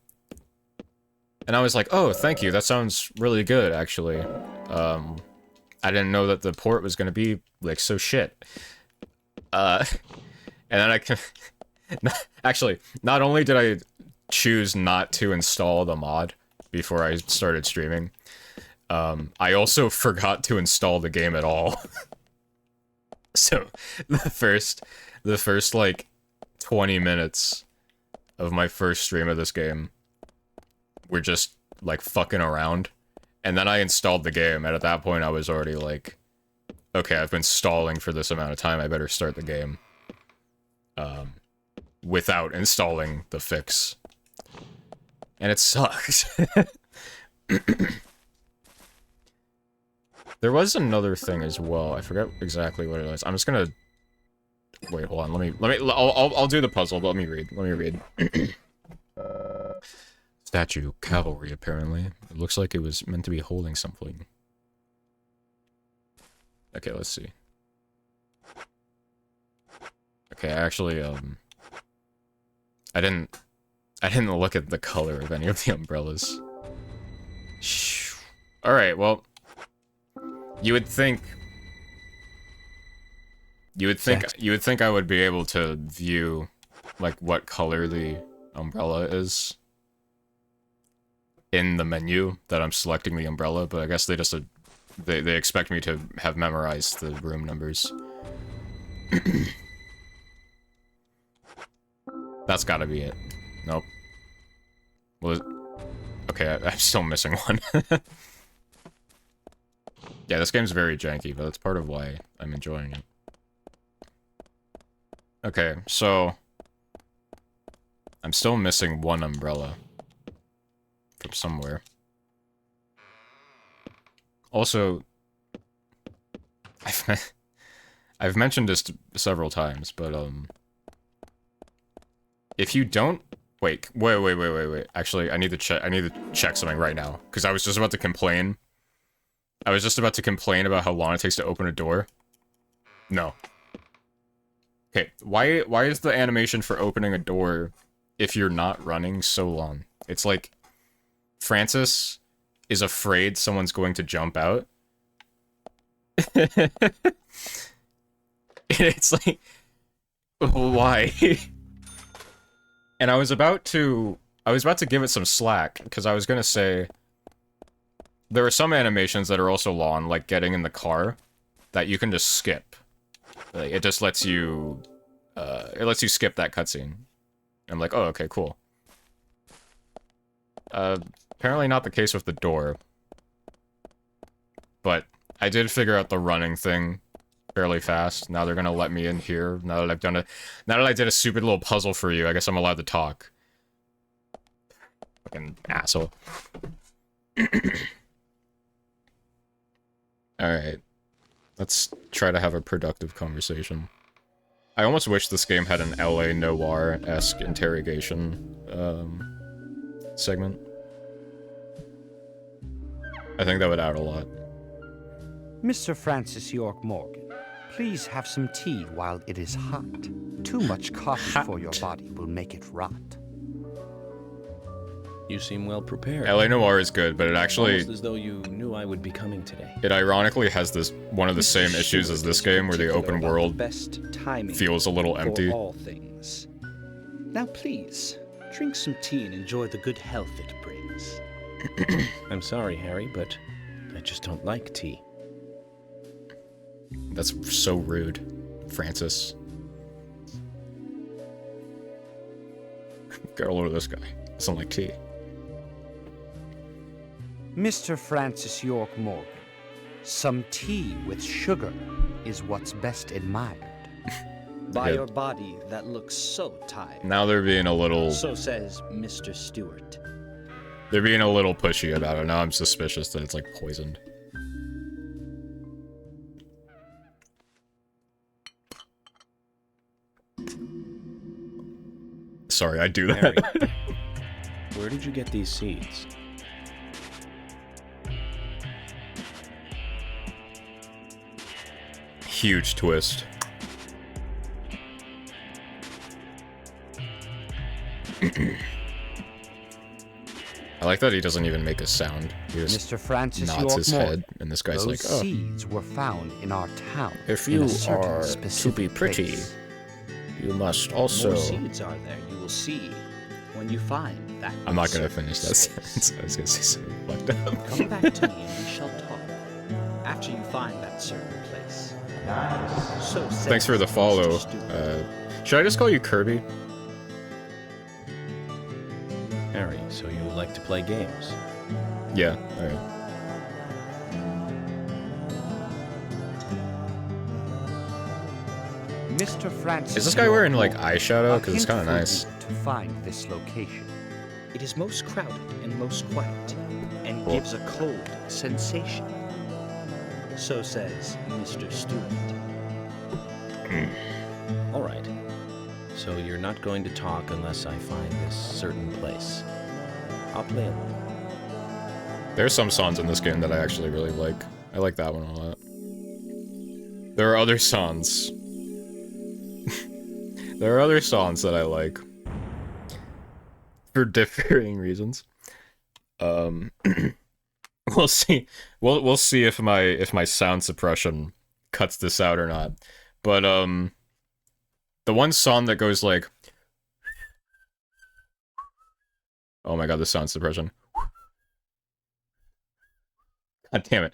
And I was like, oh, thank you, that sounds really good, actually. I didn't know that the port was gonna be, like, so shit. And then I can... Actually, not only did I choose not to install the mod before I started streaming, I also forgot to install the game at all. So, the first, like, 20 minutes of my first stream of this game were just, like, fucking around. And then I installed the game, and at that point I was already like, okay, I've been stalling for this amount of time, I better start the game. Without installing the fix. And it sucks. There was another thing as well, I forget exactly what it was. I'm just gonna... Wait, hold on, I'll do the puzzle, but let me read. Statue, cavalry, apparently. It looks like it was meant to be holding something. Okay, let's see. Okay, actually, I didn't look at the color of any of the umbrellas. Alright, well... You would think I would be able to view, like, what color the umbrella is. in the menu that I'm selecting the umbrella, but I guess they just they expect me to have memorized the room numbers. That's gotta be it. Nope. Well, okay, I'm still missing one. Yeah, this game's very janky, but that's part of why I'm enjoying it. Okay, so I'm still missing one umbrella from somewhere. Also, I've mentioned this several times, but if you don't wait. Actually, I need to check something right now because I was just about to complain. I was just about to complain about how long it takes to open a door. No. Okay, why is the animation for opening a door if you're not running so long? It's like Francis is afraid someone's going to jump out. It's like, why? And I was about to give it some slack because I was gonna say there are some animations that are also long, like getting in the car, that you can just skip. Like, it just lets you skip that cutscene. I'm like, oh, okay, cool. Apparently not the case with the door. But I did figure out the running thing fairly fast. Now they're gonna let me in here. Now that I did a stupid little puzzle for you, I guess I'm allowed to talk. Fucking asshole. Alright. Let's try to have a productive conversation. I almost wish this game had an LA Noire-esque interrogation, segment. I think that would add a lot. Mr. Francis York Morgan, please have some tea while it is hot. Too much coffee for your body will make it rot. You seem well prepared. LA Noire is good, but it actually... Almost as though you knew I would be coming today. It ironically has one of the same issues as this game, where the open world feels a little empty. All things. Now please, drink some tea and enjoy the good health it brings. I'm sorry, Harry, but I just don't like tea. That's so rude, Francis. Get a load of this guy. Doesn't like tea. Mr. Francis York Morgan, some tea with sugar is what's best admired. By your body that looks so tired. Now they're being a little... So says Mr. Stewart. They're being a little pushy about it. Now I'm suspicious that it's like poisoned. Sorry, I do that. Harry, where did you get these seeds? Huge twist. I like that he doesn't even make a sound. He just Mr. Francis nods York his Morgan, head, and this guy's like, those oh. seeds were found in our town. If in you a certain are to specific be pretty, place. you must also... More seeds are there, you will see, when you find that. I'm not gonna finish that sentence. I was gonna say something fucked up. Come back to me and we shall talk. After you find that certain place. So Thanks for the follow. Should I just call you Kirby? Harry, so you like to play games? Yeah, alright. Mr. Francis Is this guy wearing like eyeshadow? A Because it's kind of hint for nice. you to find this location. It is most crowded and most quiet, and Cool. gives a cold sensation. So says Mr. Stewart. All right. So you're not going to talk unless I find this certain place. I'll play along. There's some songs in this game that I actually really like. I like that one a lot. There are other songs. There are other songs that I like. For differing reasons. We'll see. We'll see if my sound suppression cuts this out or not. But the one song that goes like, oh my god, the sound suppression. God damn it.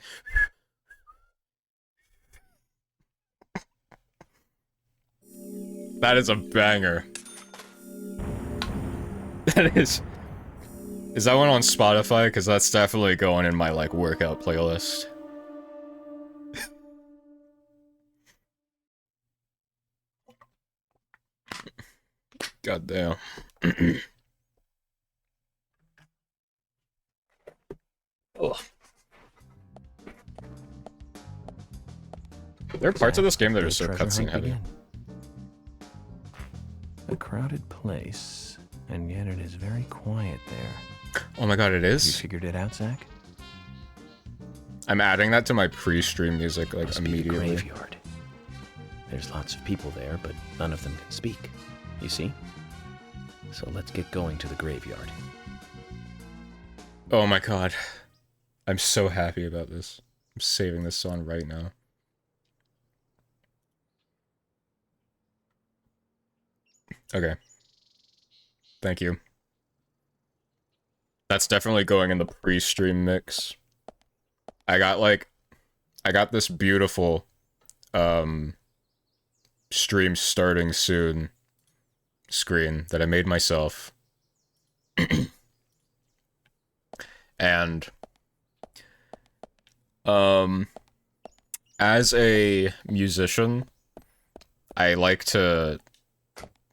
That is a banger. That is... Is that one on Spotify? Because that's definitely going in my, like, workout playlist. God damn. Ugh. There are parts of this game that are so cutscene heavy. A crowded place, and yet it is very quiet there. Oh my god, it is? You figured it out, Zach? I'm adding that to my pre-stream music, like, immediately. Be the graveyard. There's lots of people there, but none of them can speak. You see? So let's get going to the graveyard. Oh my god. I'm so happy about this. I'm saving this song right now. Okay. Thank you. That's definitely going in the pre-stream mix. I got this beautiful, stream starting soon screen that I made myself. And, as a musician, I like to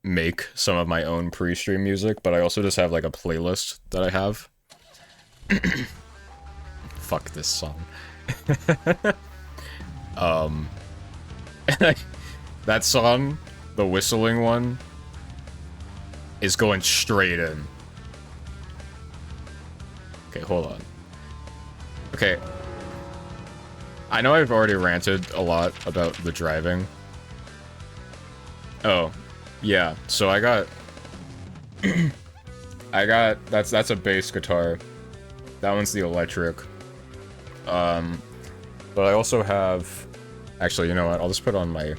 make some of my own pre-stream music, but I also just have like a playlist that I have. Fuck this song. That song, the whistling one, is going straight in. Okay, hold on. Okay. I know I've already ranted a lot about the driving. Oh, yeah. So I got that's a bass guitar. That one's the electric. But I also have, actually, you know what? I'll just put on my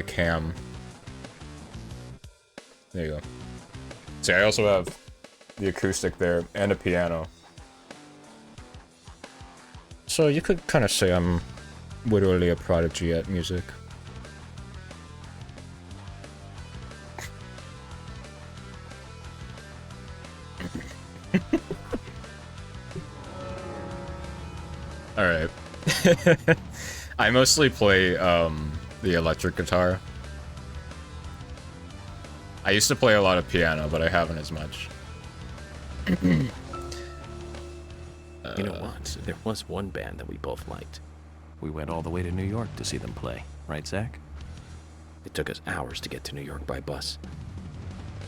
cam. There you go. See, I also have the acoustic there and a piano. So you could kind of say I'm literally a prodigy at music. Alright. I mostly play, the electric guitar. I used to play a lot of piano, but I haven't as much. You know what? There was one band that we both liked. We went all the way to New York to see them play, right, Zach? It took us hours to get to New York by bus.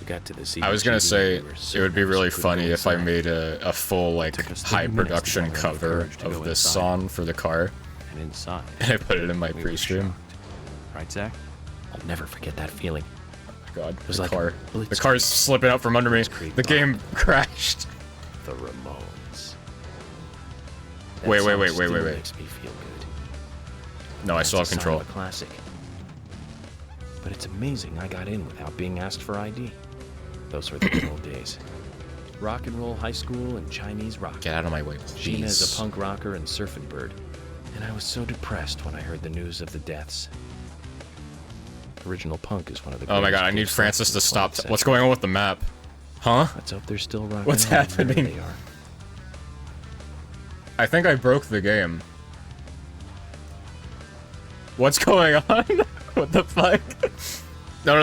We got to the CBGB. I was gonna say, it would be really funny if I made a full, like, high production cover of this song for the car. And inside. And I put it in my pre-stream. Right, Zach? I'll never forget that feeling. Oh my god, it was the like car. The car's slipping out from under me. The game crashed. The Ramones. Wait. Makes me feel good. No, I still have control. A classic. But it's amazing I got in without being asked for ID. Those were the good old days. Rock and roll high school and Chinese rock. Get out of my way, Gina's a punk rocker and surfing bird. And I was so depressed when I heard the news of the deaths. Original punk is one of the Oh my god, I need Francis to stop. What's going on with the map? Huh? Let's hope they're still rocking. What's happening? They are. I think I broke the game. What's going on? What the fuck? No,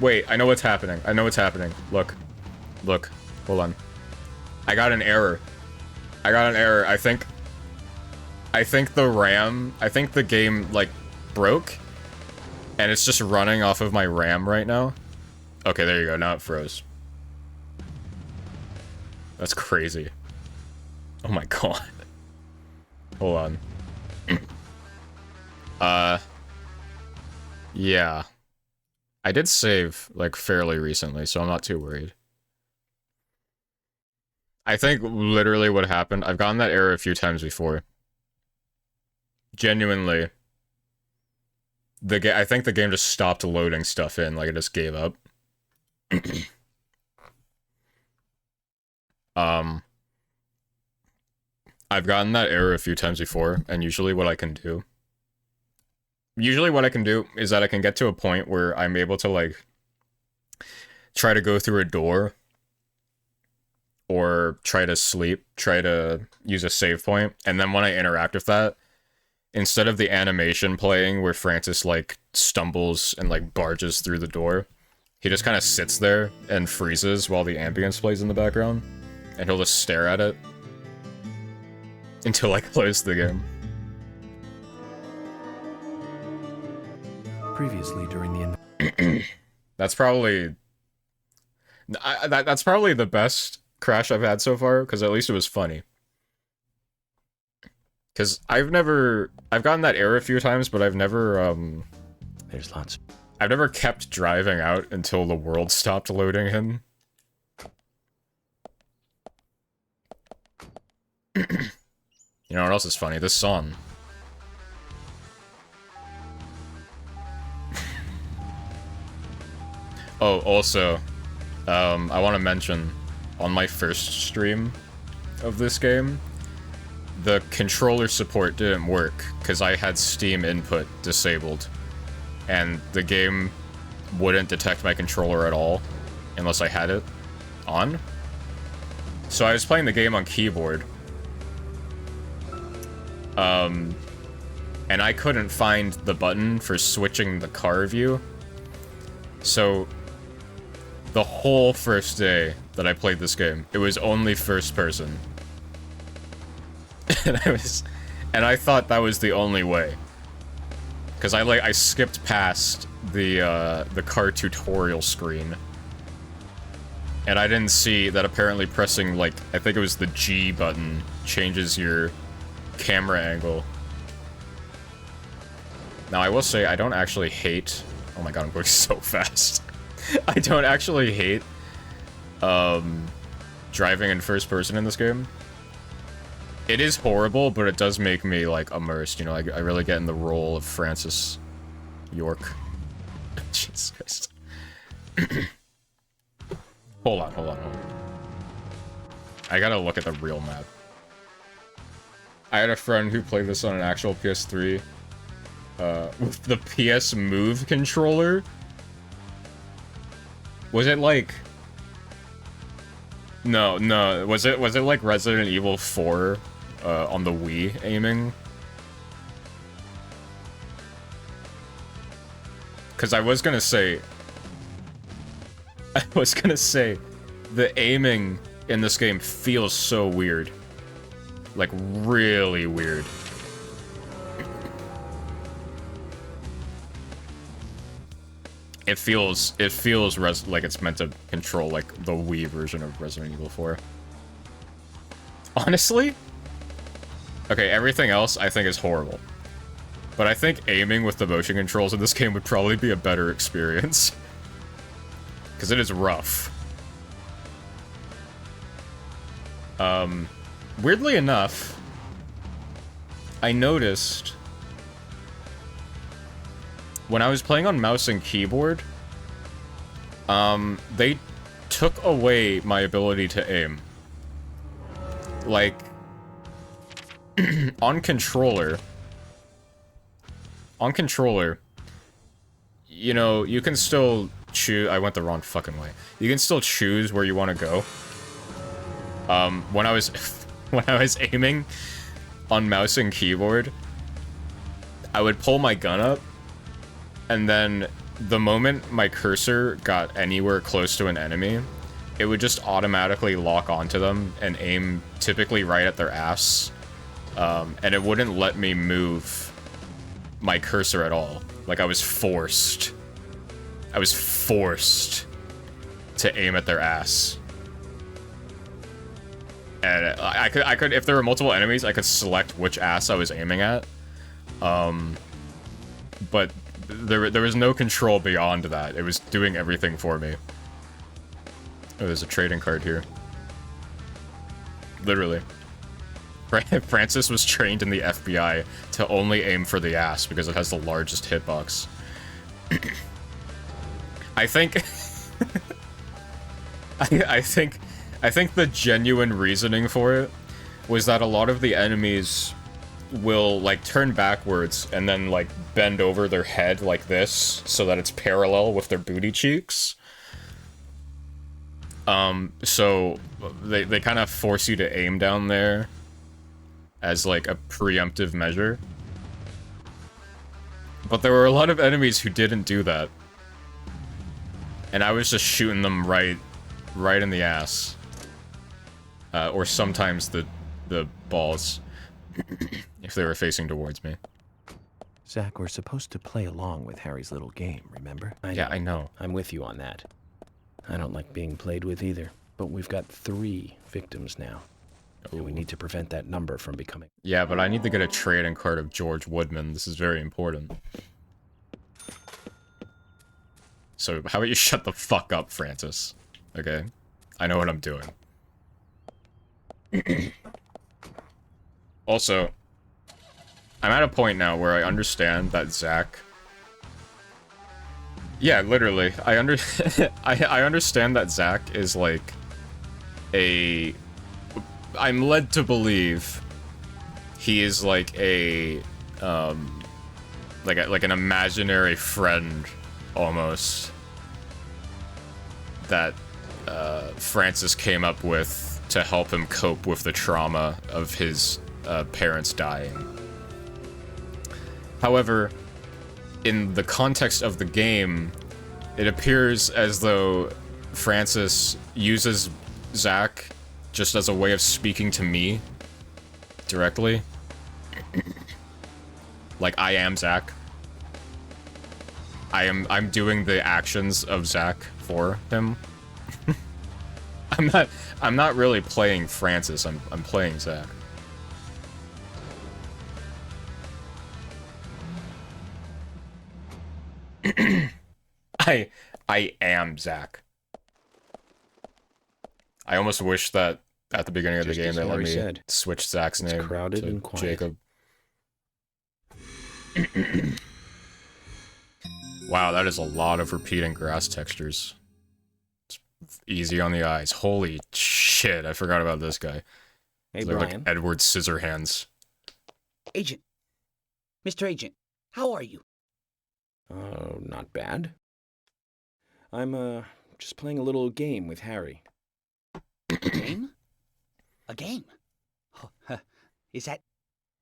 wait, I know what's happening. Look, hold on. I got an error. I think the game, like, broke. And it's just running off of my RAM right now. Okay, there you go, now it froze. That's crazy. Oh my god. Hold on. Yeah. I did save, like, fairly recently, so I'm not too worried. I think literally what happened, I've gotten that error a few times before. Genuinely. I think the game just stopped loading stuff in, like it just gave up. I've gotten that error a few times before, and usually what I can do is that I can get to a point where I'm able to, like, try to go through a door, or try to sleep, try to use a save point, and then when I interact with that, instead of the animation playing where Francis, like, stumbles and, like, barges through the door, he just kind of sits there and freezes while the ambience plays in the background, and he'll just stare at it until I close the game. Previously during the That's probably the best crash I've had so far, because at least it was funny. Because I've gotten that error a few times, but I've never, There's lots. I've never kept driving out until the world stopped loading in. You know what else is funny? This song. Oh, also, I want to mention, on my first stream of this game, the controller support didn't work, because I had Steam input disabled, and the game wouldn't detect my controller at all, unless I had it on. So I was playing the game on keyboard, and I couldn't find the button for switching the car view. So the whole first day that I played this game, it was only first person. and I thought that was the only way. Cause I skipped past the car tutorial screen. And I didn't see that apparently pressing, like, I think it was the G button changes your camera angle. Now, I will say, I don't actually hate... Oh my god, I'm going so fast. I don't actually hate driving in first person in this game. It is horrible, but it does make me, like, immersed, you know? I really get in the role of Francis York. Jesus Christ. Hold on. I gotta look at the real map. I had a friend who played this on an actual PS3 with the PS Move controller. Was it like... No. Was it like Resident Evil 4 on the Wii aiming? Because I was gonna say, the aiming in this game feels so weird. Like, really weird. It feels like it's meant to control, like, the Wii version of Resident Evil 4. Honestly? Okay, everything else I think is horrible. But I think aiming with the motion controls in this game would probably be a better experience. Because it is rough. Weirdly enough, I noticed when I was playing on mouse and keyboard, they took away my ability to aim. Like, on controller, you know, you can still choose... I went the wrong fucking way. You can still choose where you want to go. When I was aiming on mouse and keyboard, I would pull my gun up, and then the moment my cursor got anywhere close to an enemy, it would just automatically lock onto them and aim typically right at their ass. And it wouldn't let me move my cursor at all. Like, I was forced to aim at their ass. And I could, if there were multiple enemies, I could select which ass I was aiming at. But there was no control beyond that. It was doing everything for me. Oh, there's a trading card here. Literally. Francis was trained in the FBI to only aim for the ass because it has the largest hitbox. I think... I think the genuine reasoning for it was that a lot of the enemies will, like, turn backwards and then, like, bend over their head like this so that it's parallel with their booty cheeks. So they kind of force you to aim down there as, like, a preemptive measure. But there were a lot of enemies who didn't do that. And I was just shooting them right in the ass. Or sometimes the balls, if they were facing towards me. Zach, we're supposed to play along with Harry's little game, remember? Yeah, I know. I'm with you on that. I don't like being played with either, but we've got 3 victims now. And we need to prevent that number from becoming... Yeah, but I need to get a trading card of George Woodman. This is very important. So, how about you shut the fuck up, Francis? Okay? I know what I'm doing. Also, I'm at a point now where I understand that Zach... Yeah, literally. I understand that Zach is like a... I'm led to believe he is like a like an imaginary friend almost that Francis came up with to help him cope with the trauma of his parents dying. However, in the context of the game, it appears as though Francis uses Zach just as a way of speaking to me directly. Like, I am Zach. I'm doing the actions of Zach for him. I'm not really playing Francis, I'm playing Zach. I am Zach. I almost wish that at the beginning of the game they let me switch Zach's name crowded to and quiet. Jacob. Wow, that is a lot of repeating grass textures. It's easy on the eyes. Holy shit, I forgot about this guy. Hey, They're Brian. like Edward Scissorhands. Agent. Mr. Agent, how are you? Not bad. I'm, just playing a little game with Harry. A game? A game? Oh, is that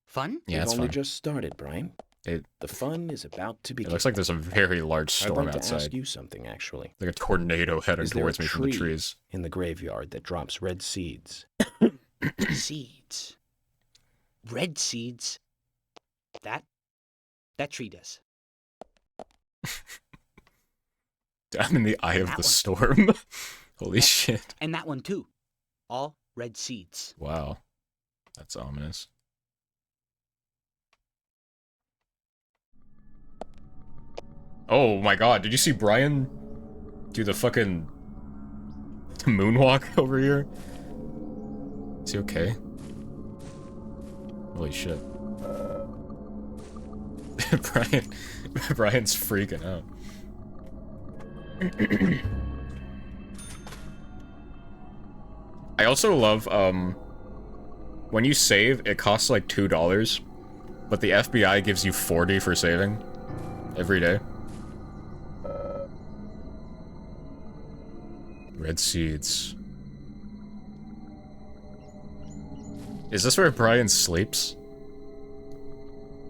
fun? Yeah, it's only fun. just started, Brian. The fun is about to begin. It looks like there's a very large I'd storm like to outside. ask you something, actually. Like a tornado heading Is there towards a me from the tree trees. in the graveyard that drops red seeds? Seeds. Red seeds. That tree does. I'm in the eye of That the one. storm. Holy shit. And that one too. All red seeds. Wow. That's ominous. Oh my god, did you see Brian do the fucking moonwalk over here? Is he okay? Holy shit. Brian's freaking out. I also love, when you save, it costs like $2, but the FBI gives you 40 for saving every day. Red seeds. Is this where Brian sleeps?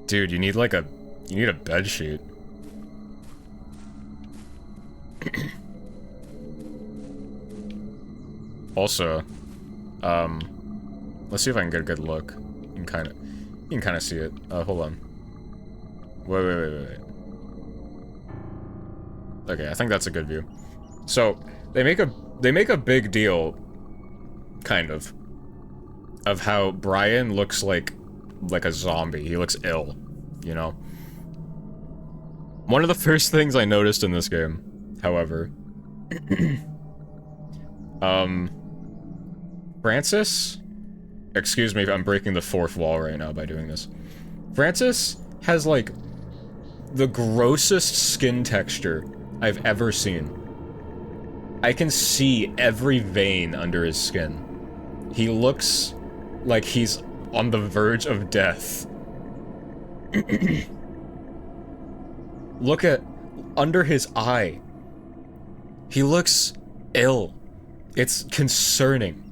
Dude, you need like you need a bed sheet. Also, let's see if I can get a good look. You can kind of see it. Hold on. Wait. Okay, I think that's a good view. So, they make a big deal, kind of how Brian looks like a zombie. He looks ill, you know? One of the first things I noticed in this game, however, Francis, excuse me if I'm breaking the fourth wall right now by doing this. Francis has, like, the grossest skin texture I've ever seen. I can see every vein under his skin. He looks like he's on the verge of death. Look at under his eye. He looks ill. It's concerning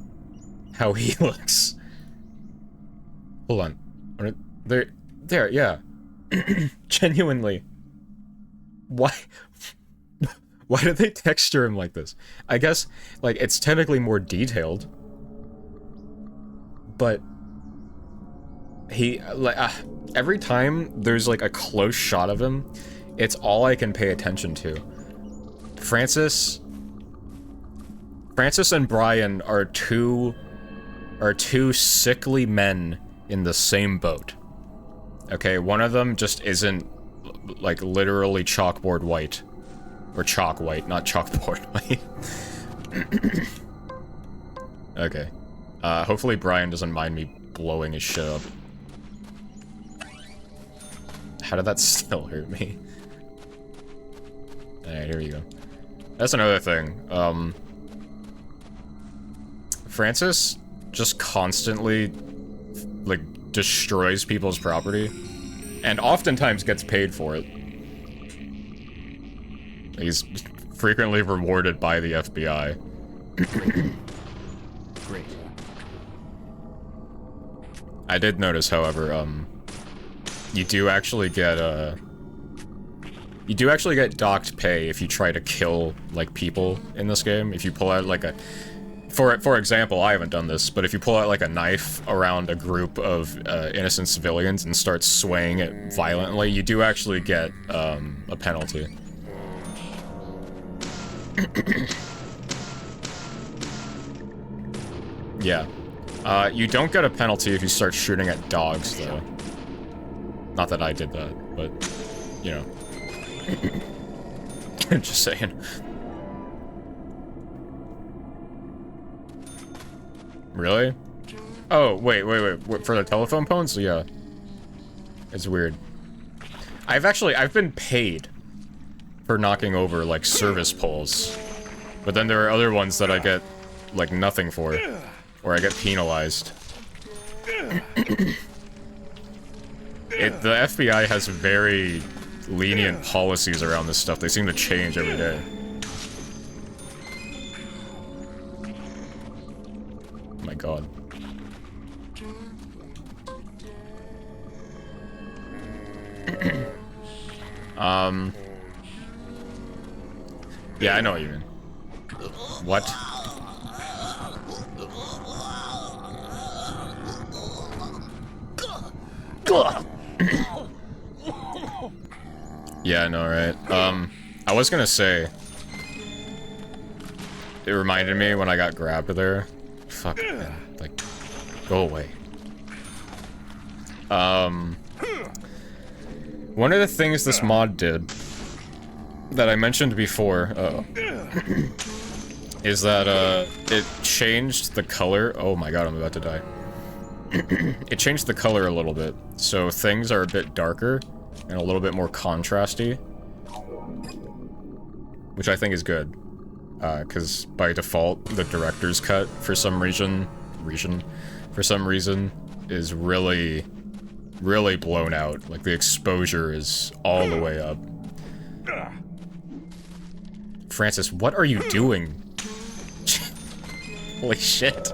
how he looks. Hold on. There, yeah. Genuinely. Why did they texture him like this? I guess, like, it's technically more detailed. But he, like, every time there's, like, a close shot of him, it's all I can pay attention to. Francis and Brian are two sickly men in the same boat. Okay, one of them just isn't, like, literally chalkboard white. Or chalk white, not chalkboard white. Okay. Hopefully Brian doesn't mind me blowing his shit up. How did that still hurt me? Alright, here we go. That's another thing. Francis just constantly, like, destroys people's property. And oftentimes gets paid for it. He's frequently rewarded by the FBI. Great. I did notice, however, you do actually get docked pay if you try to kill, like, people in this game. If you pull out, like, for example, I haven't done this, but if you pull out, like, a knife around a group of innocent civilians and start swaying it violently, you do actually get a penalty. Yeah. You don't get a penalty if you start shooting at dogs, though. Not that I did that, but, you know. Just saying. Really? Oh, wait, for the telephone pones? Yeah. It's weird. I've been paid for knocking over, like, service poles. But then there are other ones that I get, like, nothing for. Or I get penalized. The FBI has very lenient policies around this stuff. They seem to change every day. Oh my god. Yeah, I know what you mean. What? Yeah, I know, right? I was gonna say... It reminded me when I got grabbed there. Fuck, man. Like, go away. One of the things this mod did that I mentioned before, is that, it changed the color. Oh my god, I'm about to die. It changed the color a little bit, so things are a bit darker and a little bit more contrasty, which I think is good, because by default, the director's cut, for some reason, is really, really blown out. Like, the exposure is all the way up. Francis, what are you doing? Holy shit.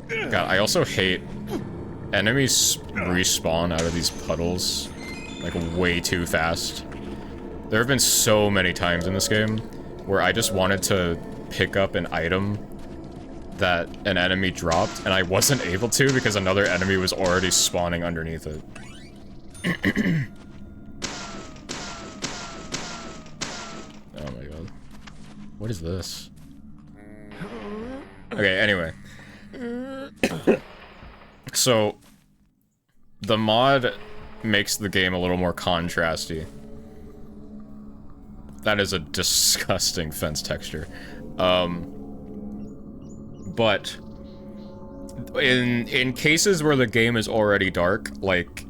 God, I also hate enemies respawn out of these puddles, like, way too fast. There have been so many times in this game where I just wanted to pick up an item that an enemy dropped, and I wasn't able to because another enemy was already spawning underneath it. Oh my god. What is this? Okay, anyway. So, the mod makes the game a little more contrasty. That is a disgusting fence texture. But in cases where the game is already dark, like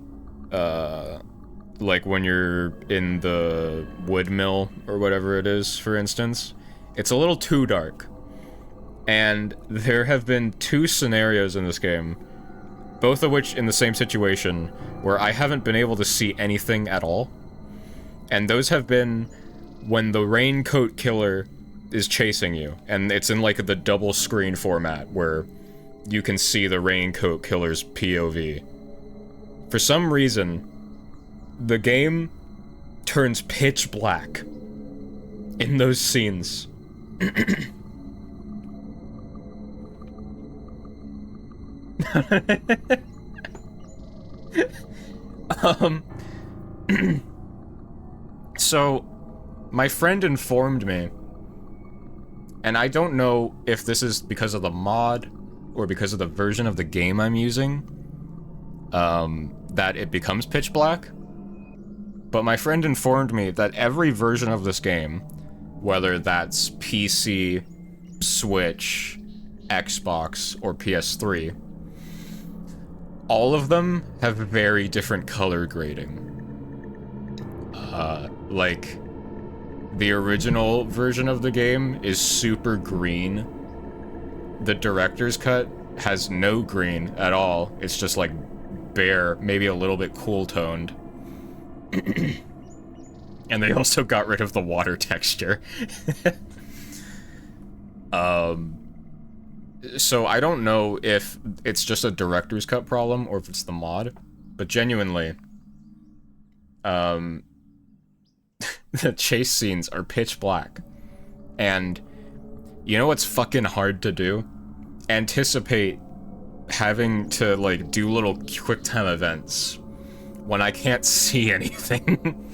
when you're in the wood mill or whatever it is, for instance, it's a little too dark. And there have been 2 scenarios in this game, both of which in the same situation, where I haven't been able to see anything at all. And those have been when the raincoat killer is chasing you, and it's in like the double screen format where you can see the raincoat killer's POV. For some reason, the game turns pitch black in those scenes. So, my friend informed me, and I don't know if this is because of the mod or because of the version of the game I'm using, that it becomes pitch black. But my friend informed me that every version of this game, whether that's PC, Switch, Xbox, or PS3, all of them have very different color grading. Like, the original version of the game is super green. The director's cut has no green at all. It's just like bare, maybe a little bit cool toned. And they also got rid of the water texture. So I don't know if it's just a director's cut problem or if it's the mod, but genuinely, the chase scenes are pitch black. And you know what's fucking hard to do? Anticipate having to, like, do little QuickTime events when I can't see anything.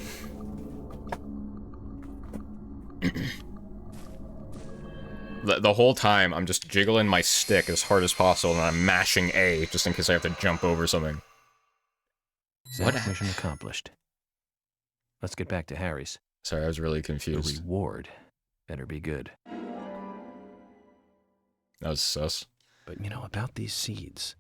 The whole time, I'm just jiggling my stick as hard as possible, and I'm mashing A, just in case I have to jump over something. What? Mission accomplished. Let's get back to Harry's. Sorry, I was really confused. The reward better be good. That was sus. But you know, about these seeds,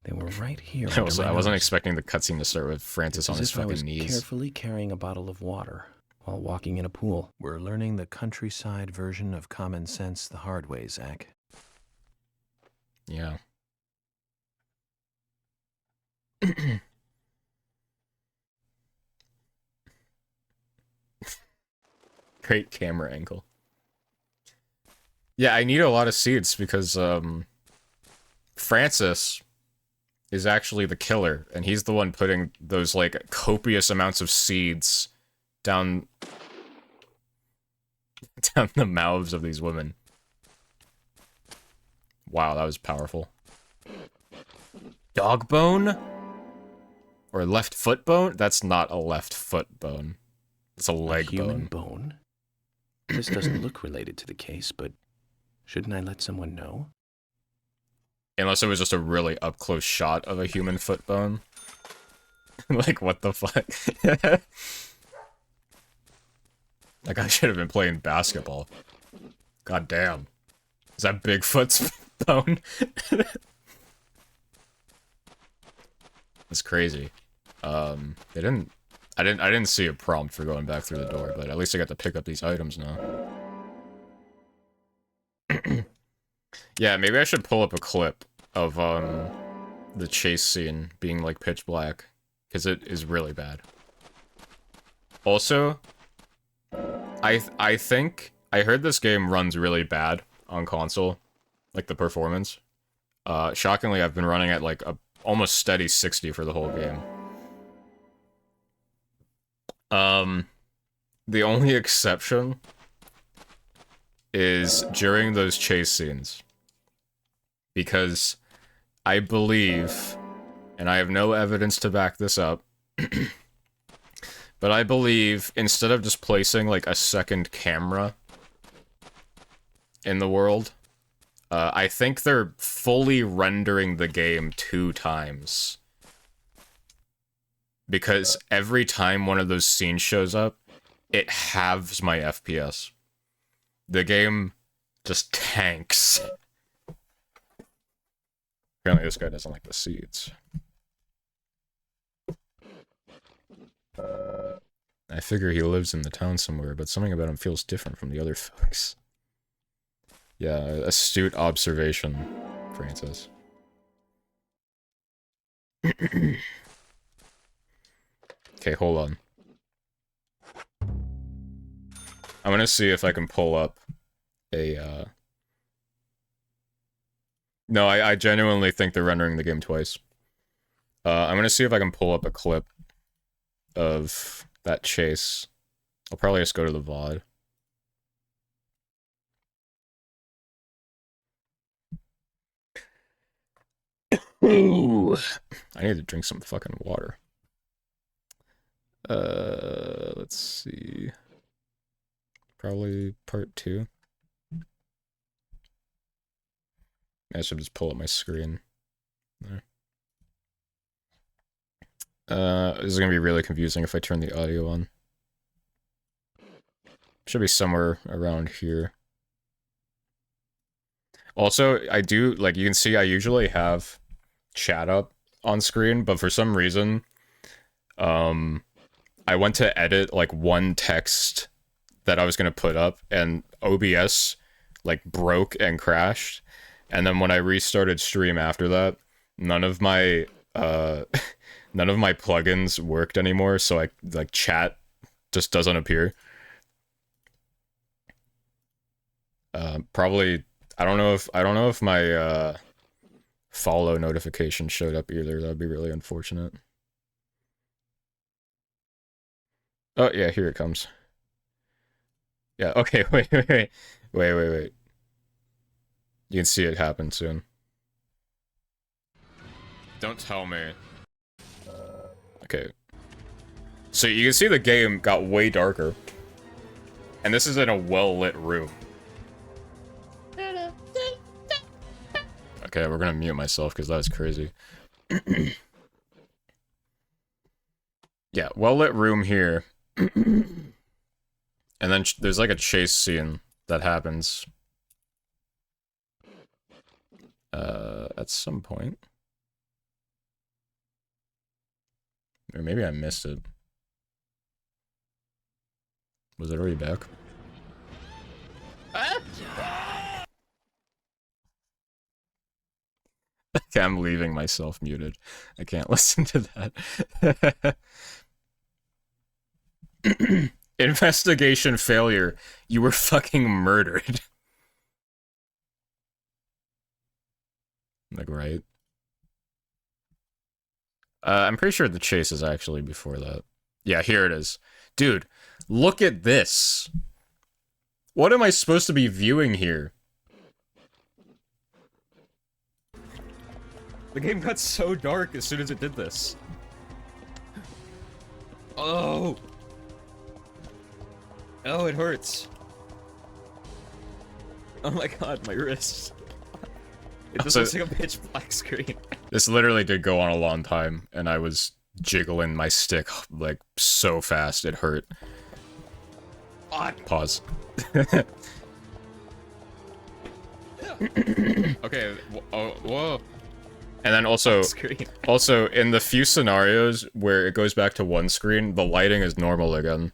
they were right here. I wasn't expecting the cutscene to start with Francis on his fucking knees. Carefully carrying a bottle of water while walking in a pool. We're learning the countryside version of common sense the hard way, Zach. Yeah. Great camera angle. Yeah, I need a lot of seeds because, Francis is actually the killer, and he's the one putting those, like, copious amounts of seeds down the mouths of these women. Wow, that was powerful. Dog bone? Or left foot bone? That's not a left foot bone. It's a leg human bone. This doesn't look related to the case, but shouldn't I let someone know? Unless it was just a really up-close shot of a human foot bone. Like, what the fuck? Like, I should have been playing basketball. God damn. Is that Bigfoot's bone? That's crazy. I didn't see a prompt for going back through the door, but at least I got to pick up these items now. Yeah, maybe I should pull up a clip of, the chase scene being, like, pitch black, because it is really bad. Also, I think, I heard this game runs really bad on console, like, the performance. Shockingly, I've been running at, like, a almost steady 60 for the whole game. The only exception is during those chase scenes. Because I believe, and I have no evidence to back this up, but I believe instead of just placing, like, a second camera in the world, I think they're fully rendering the game 2 times. Because every time one of those scenes shows up, it halves my FPS. The game just tanks. Apparently this guy doesn't like the seeds. I figure he lives in the town somewhere, but something about him feels different from the other folks. Yeah, astute observation, Francis. Okay, hold on. I'm gonna see if I can pull up a, No, I genuinely think they're rendering the game twice. I'm gonna see if I can pull up a clip of that chase. I'll probably just go to the VOD. Ooh. I need to drink some fucking water. Let's see. Probably part 2. I should just pull up my screen. There. This is gonna be really confusing if I turn the audio on. Should be somewhere around here. Also, I do, like, you can see I usually have chat up on screen, but for some reason, I went to edit, like, one text that I was gonna put up, and OBS, like, broke and crashed. And then when I restarted stream after that, none of my plugins worked anymore, so like chat just doesn't appear. Probably I don't know if my follow notification showed up either. That'd be really unfortunate. Oh yeah, here it comes. Yeah, okay, wait. You can see it happen soon. Don't tell me. Okay. So you can see the game got way darker. And this is in a well-lit room. Okay, we're gonna mute myself because that's crazy. Yeah, well-lit room here. And then there's like a chase scene that happens. At some point. Or maybe I missed it. Was it already back? Okay, I'm leaving myself muted. I can't listen to that. Investigation failure. You were fucking murdered. Like, right? I'm pretty sure the chase is actually before that. Yeah, here it is. Dude, look at this. What am I supposed to be viewing here? The game got so dark as soon as it did this. Oh! Oh, it hurts. Oh my god, my wrist. It just looks like a pitch black screen. This literally did go on a long time, and I was jiggling my stick, like, so fast it hurt. Pause. Okay, oh, whoa. And then also, in the few scenarios where it goes back to one screen, the lighting is normal again.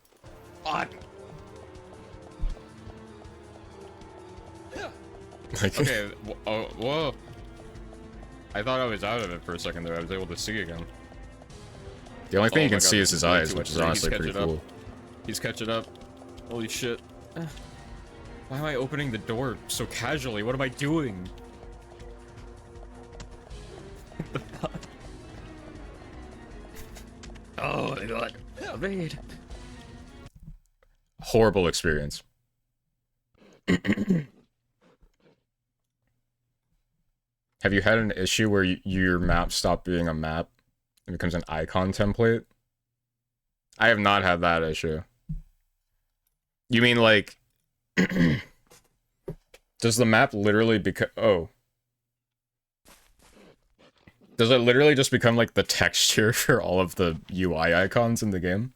Fuck. Like, okay, oh, whoa. I thought I was out of it for a second there. I was able to see again. The only thing you can see is his eyes, which is honestly pretty cool. He's catching up. Holy shit. Why am I opening the door so casually? What am I doing? What the fuck? Oh my god. Evade. Horrible experience. Have you had an issue where your map stopped being a map and becomes an icon template? I have not had that issue. You mean like... Does the map literally become... Oh. Does it literally just become like the texture for all of the UI icons in the game?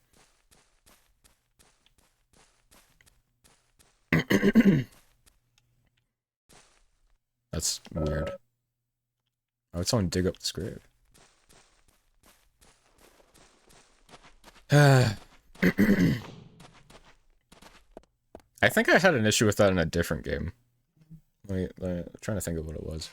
That's weird. Oh, it's someone dig up this grave. I think I had an issue with that in a different game. I'm trying to think of what it was.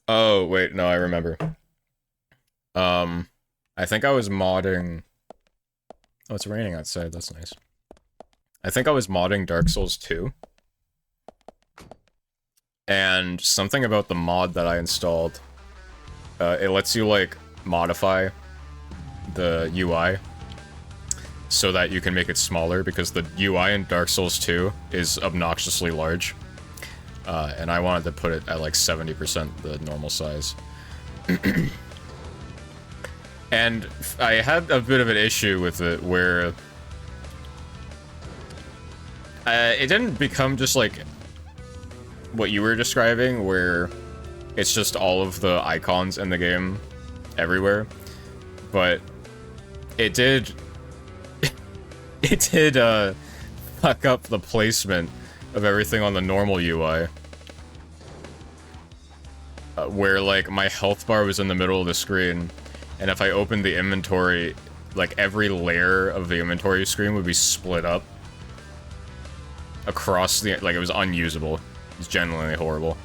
Oh, wait, no, I remember. I think I was modding... Oh, it's raining outside, that's nice. I think I was modding Dark Souls 2. And something about the mod that I installed, it lets you, like, modify the UI so that you can make it smaller, because the UI in Dark Souls 2 is obnoxiously large. And I wanted to put it at, like, 70% the normal size. And I had a bit of an issue with it where it didn't become just like what you were describing, where it's just all of the icons in the game everywhere, but it did fuck up the placement of everything on the normal UI, where like my health bar was in the middle of the screen. And if I opened the inventory, like, every layer of the inventory screen would be split up across the... Like, it was unusable. It was genuinely horrible.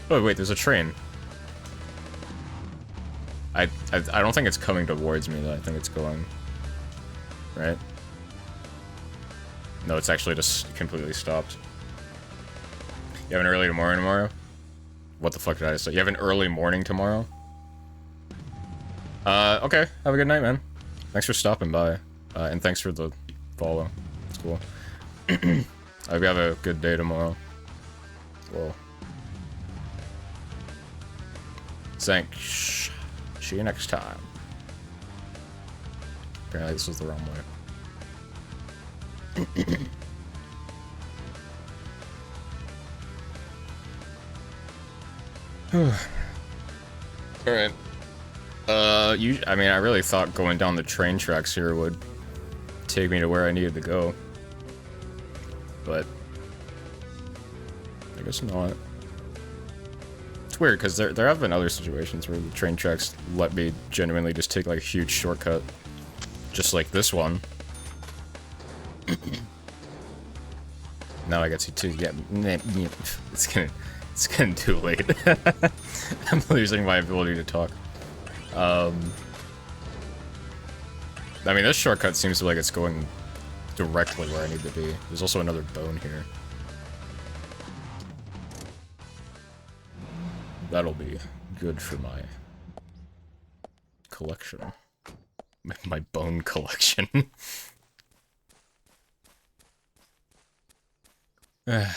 Oh, wait, there's a train. I don't think it's coming towards me, though. I think it's going... Right? No, it's actually just completely stopped. You have an early morning tomorrow? What the fuck did I say? You have an early morning tomorrow? Okay. Have a good night, man. Thanks for stopping by. And thanks for the follow. It's cool. I hope you have a good day tomorrow. Whoa. Thanks. See you next time. Apparently this was the wrong way. Alright. I mean, I really thought going down the train tracks here would take me to where I needed to go. But I guess not. It's weird, because there have been other situations where the train tracks let me genuinely just take, like, a huge shortcut. Just like this one. Now I get to get... It's getting too late. I'm losing my ability to talk. I mean, this shortcut seems like it's going directly where I need to be. There's also another bone here. That'll be good for my collection. My bone collection. Man.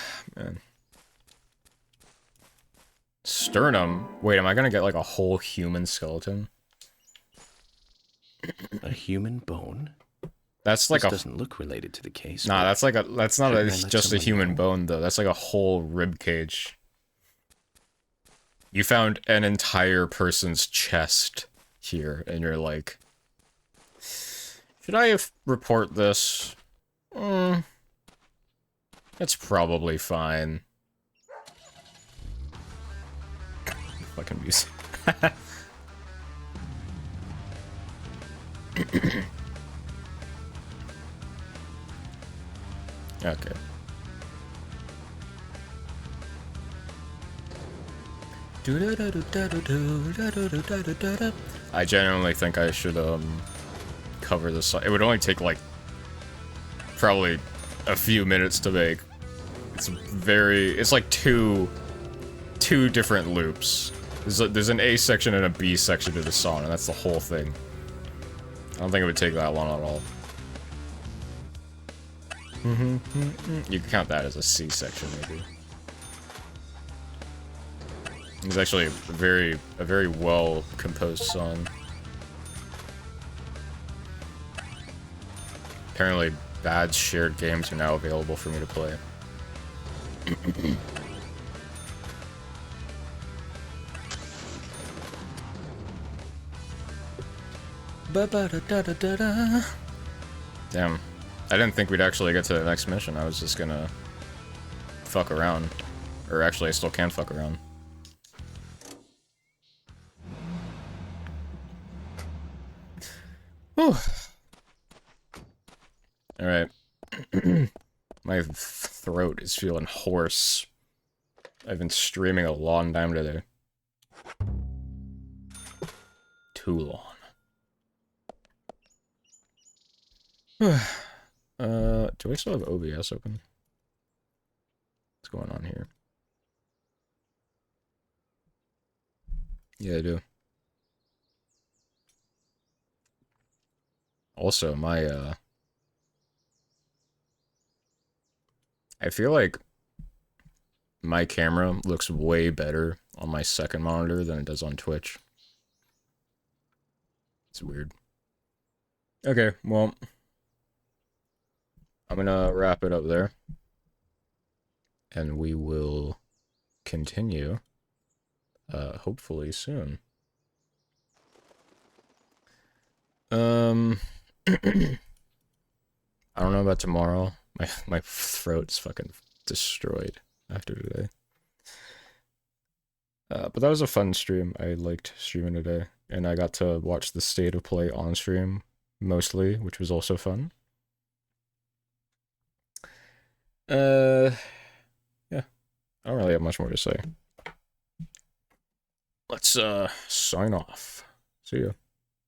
Sternum? Wait, am I gonna get like a whole human skeleton? A human bone? That's like this doesn't look related to the case. Nah, that's like that's not just a human bone though. That's like a whole rib cage. You found an entire person's chest here, and you're like, should I report this? It's probably fine. Fucking music. Okay. I genuinely think I should cover this. It would only take like probably a few minutes to make. It's like two different loops. There's an A section and a B section to the song, and that's the whole thing. I don't think it would take that long at all. You can count that as a C section, maybe. It's actually a very well composed song. Apparently, bad shared games are now available for me to play. Damn. I didn't think we'd actually get to the next mission. I was just gonna fuck around. Or actually, I still can fuck around. Whew. Alright. My throat is feeling hoarse. I've been streaming a long time today. Too long. Do I still have OBS open? What's going on here? Yeah, I do. Also, my, I feel like my camera looks way better on my second monitor than it does on Twitch. It's weird. Okay, well, I'm gonna wrap it up there. And we will continue, hopefully soon. I don't know about tomorrow. My throat's fucking destroyed after today. But that was a fun stream. I liked streaming today. And I got to watch the state of play on stream, mostly, which was also fun. Yeah. I don't really have much more to say. Let's, sign off. See ya.